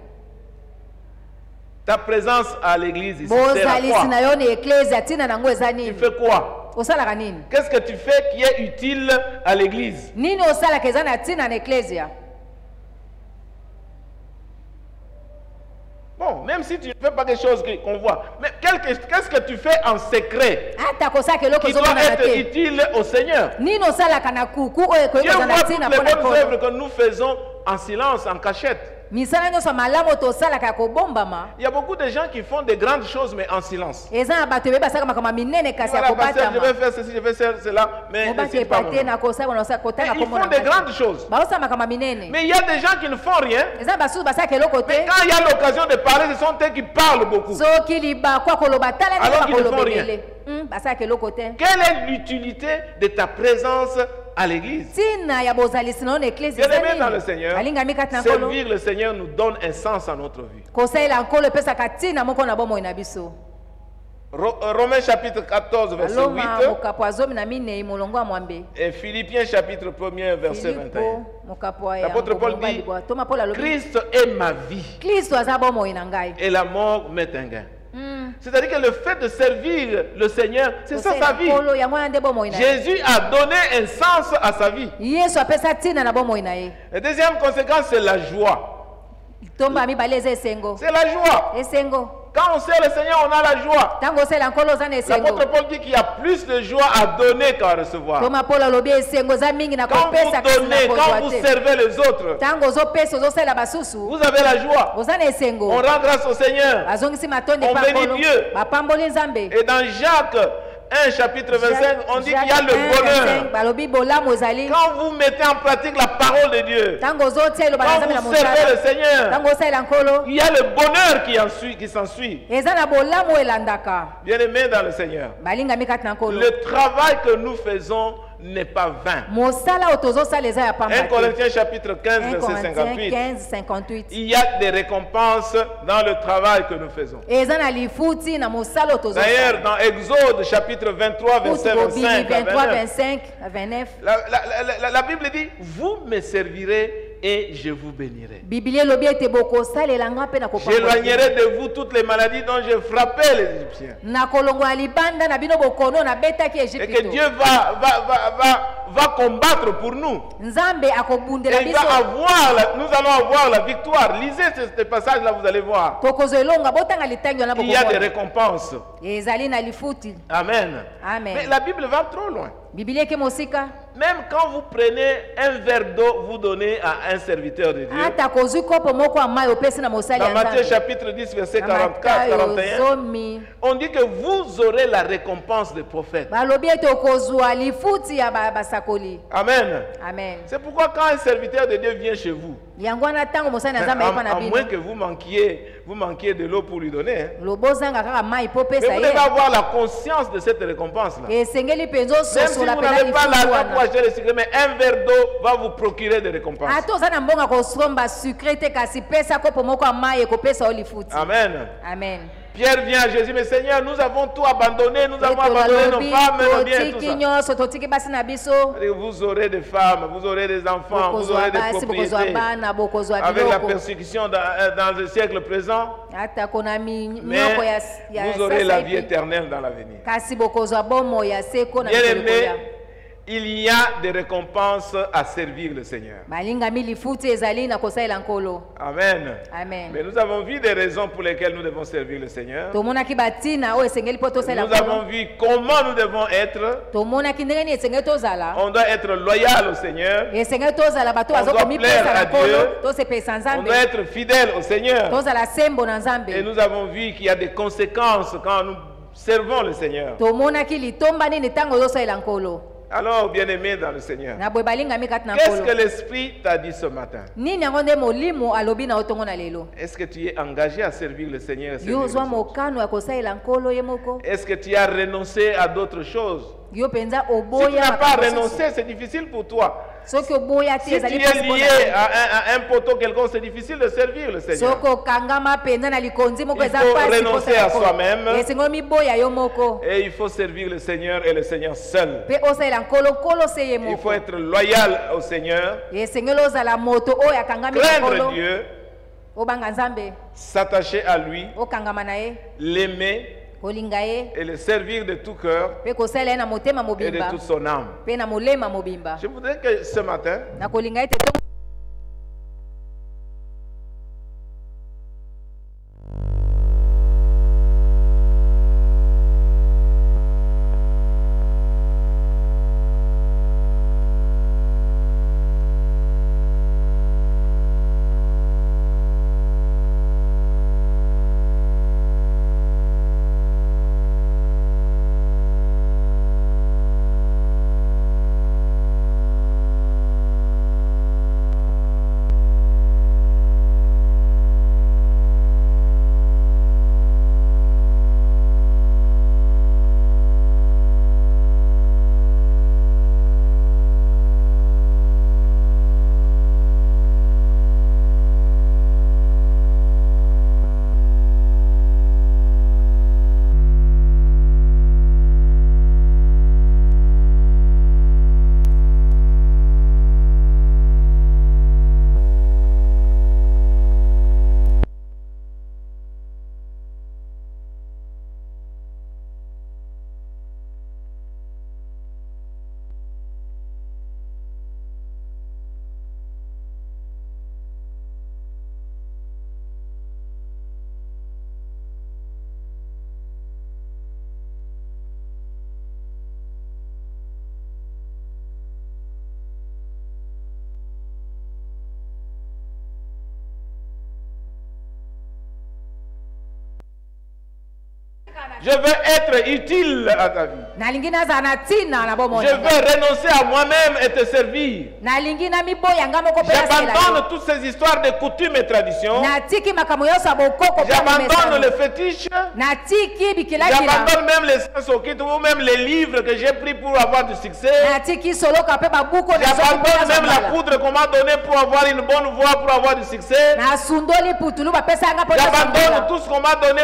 Ta présence à l'église ici sert à bozalisi quoi? na yo na eklezia ntina nango eza Tu nini? fais quoi? osalaka nini? Qu'est-ce que tu fais qui est utile à l'église? nini osalaka eza na ntina na eklezia? Bon, même si tu ne fais pas quelque chose qu'on voit, mais qu'est-ce que tu fais en secret ata kosaka eloko qui doit ozomonana être te? utile au Seigneur? nini osalaka na kuku oyo ekoki Dieu kozala na voit ntina toutes les mpo na bonnes œuvres nkolo. que nous faisons en silence, en cachette. misala nyonso malamu tosalaka ya kobombama Il y a beaucoup de gens qui font de grandes choses, mais en silence. eza na bato ebe basalaka makambo ya minene kasi ya Voilà, pasteur, je vais kobatama. faire ceci, je vais faire cela, mais ne mobati cite pas mon epate nom. na kosala na Mais kotanga ils kombo font na de ngai. grandes choses. baosala makambo ya minene. Mais il y a des gens qui ne font rien. eza basusu basalaka eloko te. Quand il y a l'occasion de parler, ce sont eux qui parlent beaucoup. soki libakwa koloba tala nde Alors qu'ils ne bakoloba font rien. ebele. basalaka eloko te. Quelle est l'utilité de ta présence à l'église? ntina ya bozalisi na yo na eklesi Bien-aimés dans le Seigneur, balingami kati na nkolo servir le Seigneur nous donne un sens à notre vie. kosalela nkolo epesaka ntina moko na bomoi na biso. Romains chapitre 14, verset aloma 8 mokapo ya 12 molongo ya mwambe. et Philippiens chapitre 1er, verset 21. Filipo mokapo ya L'apôtre Paul molongo ya dit, libwa. toma paul alobi Christ est ma vie kristo aza bomoi na ngai. et la mort m'est un gain. C'est-à-dire que le fait de servir le Seigneur, c'est ça sa vie. nkolo yango wana nde bomoi na ye. Jésus a donné un sens à sa vie. yesu apesa ntina na bomoi na ye. La deuxième conséquence, c'est la joie. tomba ya mibale eza esengo. C'est la joie. esengo Quand on sert le Seigneur, on a la joie. ntango osala nkolo oza na esengo. L'apôtre Paul dit qu'il y a plus de joie à donner qu'à recevoir. toma paul alobi esengo eza mingi na Quand kopesa vous kasi na donnez, quand kozwa vous te. servez les autres, ntango ozopesa ozosalela basusu vous avez la joie. oza na On esengo. rend grâce au Seigneur. bazongisi matondi On pa bénit nkolo Dieu. bapamboli nzambe. Et dans Jacques 1 chapitre 25, on dit qu'il y a le Jacques 1, bonheur. 25, balobi bolamu ezali. Quand vous mettez en pratique la parole de Dieu, Tango ozotia eloba na quand Nzambe na vous servez le mosala. Seigneur, Tango osalela nkolo. il y a le bonheur qui s'ensuit. Eza na bolamu elandaka. Bien-aimés dans le Seigneur, Balingami kati na nkolo. le travail que nous faisons n'est pas vain. Mosala oyo tozosala eza ya pamba 1 te. Corinthiens chapitre 15, 1 verset Corinthiens 58. 15, 58. Il y a des récompenses dans le travail que nous faisons. Eza na lifuti na mosala oyo tozosala. D'ailleurs, dans Exode chapitre 23, verset Kutu bobimi 25 à 23, 29, 25 à 29. la Bible dit, vous me servirez et je vous bénirai. Biblia elobi ete bokosalela nga mpe na kopambola. J'éloignerai de vous toutes les maladies dont j'ai frappé les Égyptiens. Na kolongola libanda na bino bokono na betaki Et que Egypte. Dieu va combattre pour nous. Nzambe akobundela Et biso. nous allons avoir la victoire. Lisez ce passage-là, vous allez voir. Tokozo elonga botanga litangi wana Il y a des bokomola. récompenses. Ezali na lifuti. Amen. Amen. Mais la Bible va trop loin. Biblia ke mosika. Même quand vous prenez un verre d'eau, vous donnez à un serviteur de Dieu. Ata kozwi kopo moko ya mai opesi na mosali Dans ya Matthieu Nzambe. chapitre 10, verset Na 44, Matayo 41, zomi. on dit que vous aurez la récompense des prophètes. Balobi ete okozwa lifuti ya basakoli. Amen. Amen. C'est pourquoi quand un serviteur de Dieu vient chez vous, Yango wana ntango mosali na Nzambe ayepa na à bino. moins que vous manquiez de l'eau pour lui donner, hein. Lobozanga kaka mai po Mais pesa vous devez ye. avoir la conscience de cette récompense-là. Esengeli penzo Même si sosola vous pena n'avez pas lifuti l'argent wana. pour acheter le sucre, mais un verre d'eau va vous procurer des récompenses. Ata oza na mbongo kosomba sucre te kasi pesa kopo moko ya mai ekopesa yo lifuti. Amen. Amen. Pierre vient à Jésus, mais Seigneur, nous avons tout abandonné, nous avons abandonné nos femmes, nos biens, tout totiki ça. nyonso totiki basi na biso. Vous aurez des femmes, vous aurez des enfants, vous Bokozwa aurez des basi bokozwa propriétés. bana bokozwa Avec la biloko. persécution dans le siècle présent, Ata kona mais minyoko ya vous aurez la vie sasa éternelle dans l'avenir. kasi bokozwa bomo ya seko na Bien mikolo aimé, ya. il y a des récompenses à servir le Seigneur. Balingami lifuti ezali na kosalela nkolo. Amen. Amen. Mais nous avons vu des raisons pour lesquelles nous devons servir le Seigneur. Tomonaki batina oyo esengeli mpo tosalela Nous avons nkolo. vu comment nous devons être. Tomonaki ndenge nini esengeli tozala. On doit être loyal au Seigneur. Esengeli tozala bato On doit bazokomipesa plaire na à nkolo Dieu. tosepesa On Nzambe. doit être fidèle au Seigneur. Tozala sembo na Et Nzambe. nous avons vu qu'il y a des conséquences quand nous servons le Seigneur. Tomonaki litomba nini ntango ozosalela nkolo. Alors, bien-aimé dans le Seigneur, Na boye balingami kati na qu'est-ce que nkolo. l'Esprit t'a dit ce matin? Nini yango nde molimo alobi na otongo na lelo. Est-ce que tu es engagé à servir le Seigneur et servir Yo les ozwa autres? mokano ya kosalela nkolo ye moko. Est-ce que tu as renoncé à d'autres choses? Yo penza Si tu oboya. n'as pas makambo mosusu. renoncé, c'est difficile pour toi. Soki oboya te Si tu ezali es mpasi mpo na lié yo. à un poteau quelconque, c'est difficile de servir le Seigneur. Soki okangama mpenza na likonzi moko Il eza faut mpasi renoncer kosala à nkolo. soi-même. Esengo miboya yo moko. Et il faut servir le Seigneur et le Seigneur seul. Mpe osalela nkolo nkolo se ye Il faut moko. être loyal au Seigneur, Esengeli ozala moto oyo akangami na craindre nkolo. Dieu, Obanga Nzambe. s'attacher à lui, Okangama na ye. l'aimer Kolinga ye. et le servir de tout cœur Mpe kosalela ye na motema et de mobimba. toute son âme. Mpe na molema mobimba. Je voudrais que ce matin, Na kolinga ete tongo Je veux être utile à ta vie. nalingi nazala na ntina na bomoi Je veux renoncer à moi-même et te servir. nalingi namiboyanga moko mpe nasala J'abandonne toutes ces histoires de coutumes et traditions. natiki makambo nyonso ya bokoko mpe ya J'abandonne bomesano. les fétiches. natiki bikilakila J'abandonne même les sens occultes ou même les livres que j'ai pris pour avoir du succès. natiki soloka mpe babuku J'abandonne même la poudre qu'on m'a donnée pour avoir une bonne voix, pour avoir du succès. nasundoli putulu bapesanga mpo J'abandonne tout ce qu'on m'a donné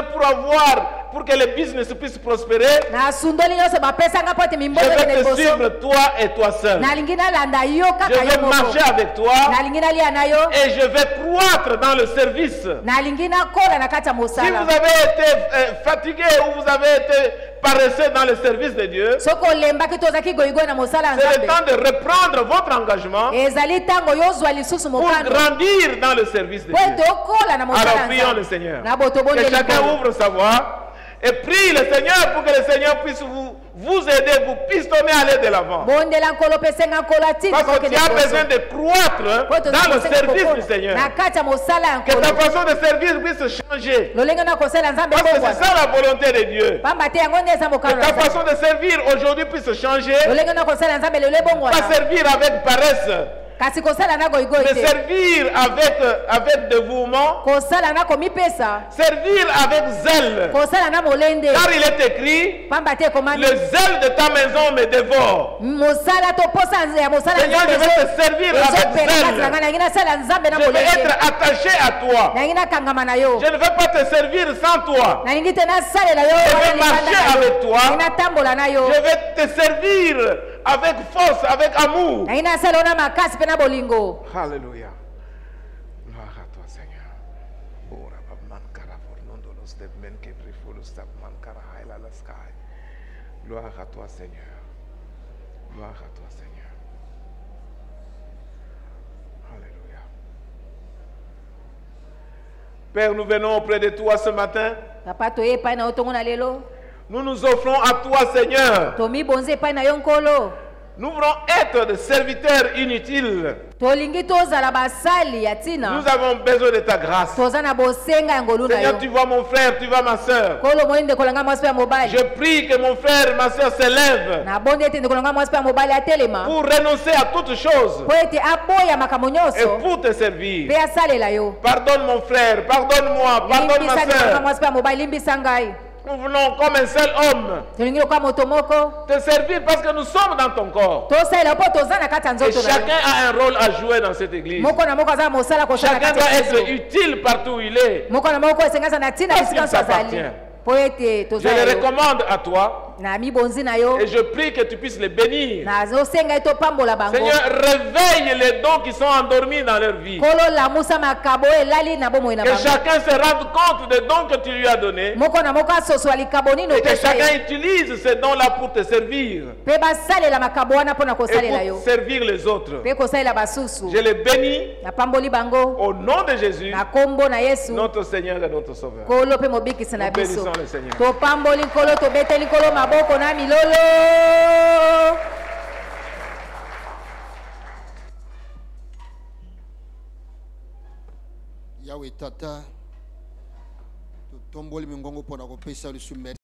pour que le business puisse prospérer. nasundoli nyonso bapesanga mpo ete Je mimbozo veux ekende te liboso suivre toi et toi seul. nalingi nalanda yo Je kaka yo veux moko marcher avec toi nalingi nalia na yo et je vais croître dans le service. nalingi nakola na kati ya Si vous mosala avez été fatigué ou vous avez été paresseux dans le service de Dieu, soki olembaki to ozalaki goyigoyi na mosala ya c'est le nzambe temps de reprendre votre engagement ezali ntango yozwa lisusu pour mokano grandir dans le service de po ete Dieu. okola na mosala Alors ya prions le nzambe Seigneur. na boto Que bondeli chacun nkolo. ouvre sa voix et prie le Seigneur pour que le Seigneur puisse vous aider, vous pistonner à aller de l'avant. bondela nkolo mpe senga nkolo atindi Parce que kokende tu as liboso. besoin de croître Po ete dans le ozokosenga service kokola du Seigneur. na kati ya mosala ya Que ta nkolo façon de servir puisse changer. lolenge na kosala nzambe Parce que c'est ekongwana ça la volonté de Dieu. pamba te yango nde eza Que mokano na ta nzambe façon de servir aujourd'hui puisse changer. lolenge na kosala nzambe lelo ebongwana Pas servir avec paresse, kasi kosala na goyigoyi mais te servir avec dévouement, kosala na komipesa servir avec zèle. kosala na molende Car il est écrit, pamba te ekomami le zèle de ta maison me dévore. mosala to posa ya mosala ya Seigneur, je nzambe vais te servir avec ezopela kati na zèle. ngai nangi nasala nzambe na Je veux molende être attaché à toi. nangi nakangama na yo Je ne vais pas te servir sans toi. nalingi te nasalela yo Je wana vais libanda marcher na yo. avec toi. nangi natambola na yo Je vais te servir avec force, avec amour. nangi nasala yo na makasi mpe na bolingo Alléluia. Gloire à toi, Seigneur. Ora bamankara fornondolos de menkebrifolus tabmankara haila la sky. Gloire à toi, Seigneur. Gloire à toi, Seigneur. Alléluia. Père, nous venons auprès de toi ce matin. papa toye epai na yo ntongo na lelo Nous nous offrons à toi, Seigneur. tomibonzi epai na yo nkolo Nous voulons être des serviteurs inutiles. tolingi tozala basali ya ntina Nous avons besoin de ta grâce. toza na bosenga ya ngolu na yo Seigneur, tu vois mon frère, tu vois ma soeur. nkolo moi ndeko na ngai mwasi mpe ya mobali Je prie que mon frère, ma soeur s'élèvent nabondi ete ndeko na ngai mwasi mpe ya mobali atelema pour renoncer à toutes choses po ete aboya makambo et nyonso pour te servir. mpe asalela yo Pardonne mon frère, pardonne-moi, pardonne limbisa ma ndeko na ngai soeur. mwasi mpe ya mobali limbisa ngai Nous voulons comme un seul homme tolingi lokola moto moko te servir parce que nous sommes dans ton corps. tosalela mpo toza na kati ya Et nzoto na chacun yo a un rôle à jouer dans cette église. moko na moko aza na mosala kosala na Chacun kati doit ya être Kristo. utile partout où il est. moko na moko esenga aza na ntina Parce bisika qu'il nyonso azali t'appartient. mpo ete Je toza le na yo recommande à toi na mibonzi na yo et je prie que tu puisses les bénir. nazosenga ye topambola bango Seigneur, réveille les dons qui sont endormis dans leur vie. nkolo lamusa makabo elali na bomoi na Que bango chacun se rende compte des dons que tu lui as donnés moko na moko asosola likabo nini et que opesa chacun ye utilise ces dons-là pour te servir mpe basalela makabo wana mpo na et kosalela pour yo servir les autres. mpe kosalela basusu Je les bénis napamboli bango au nom de Jésus, na kombo na yesu notre Seigneur et notre Sauveur. nkolo mpe mobikisi na Nous biso bénissons le Seigneur. topamboli nkolo tobeteli nkolo maboko na milolo Yahweh tata totomboli mingongo mpona kopesa lisusu merci.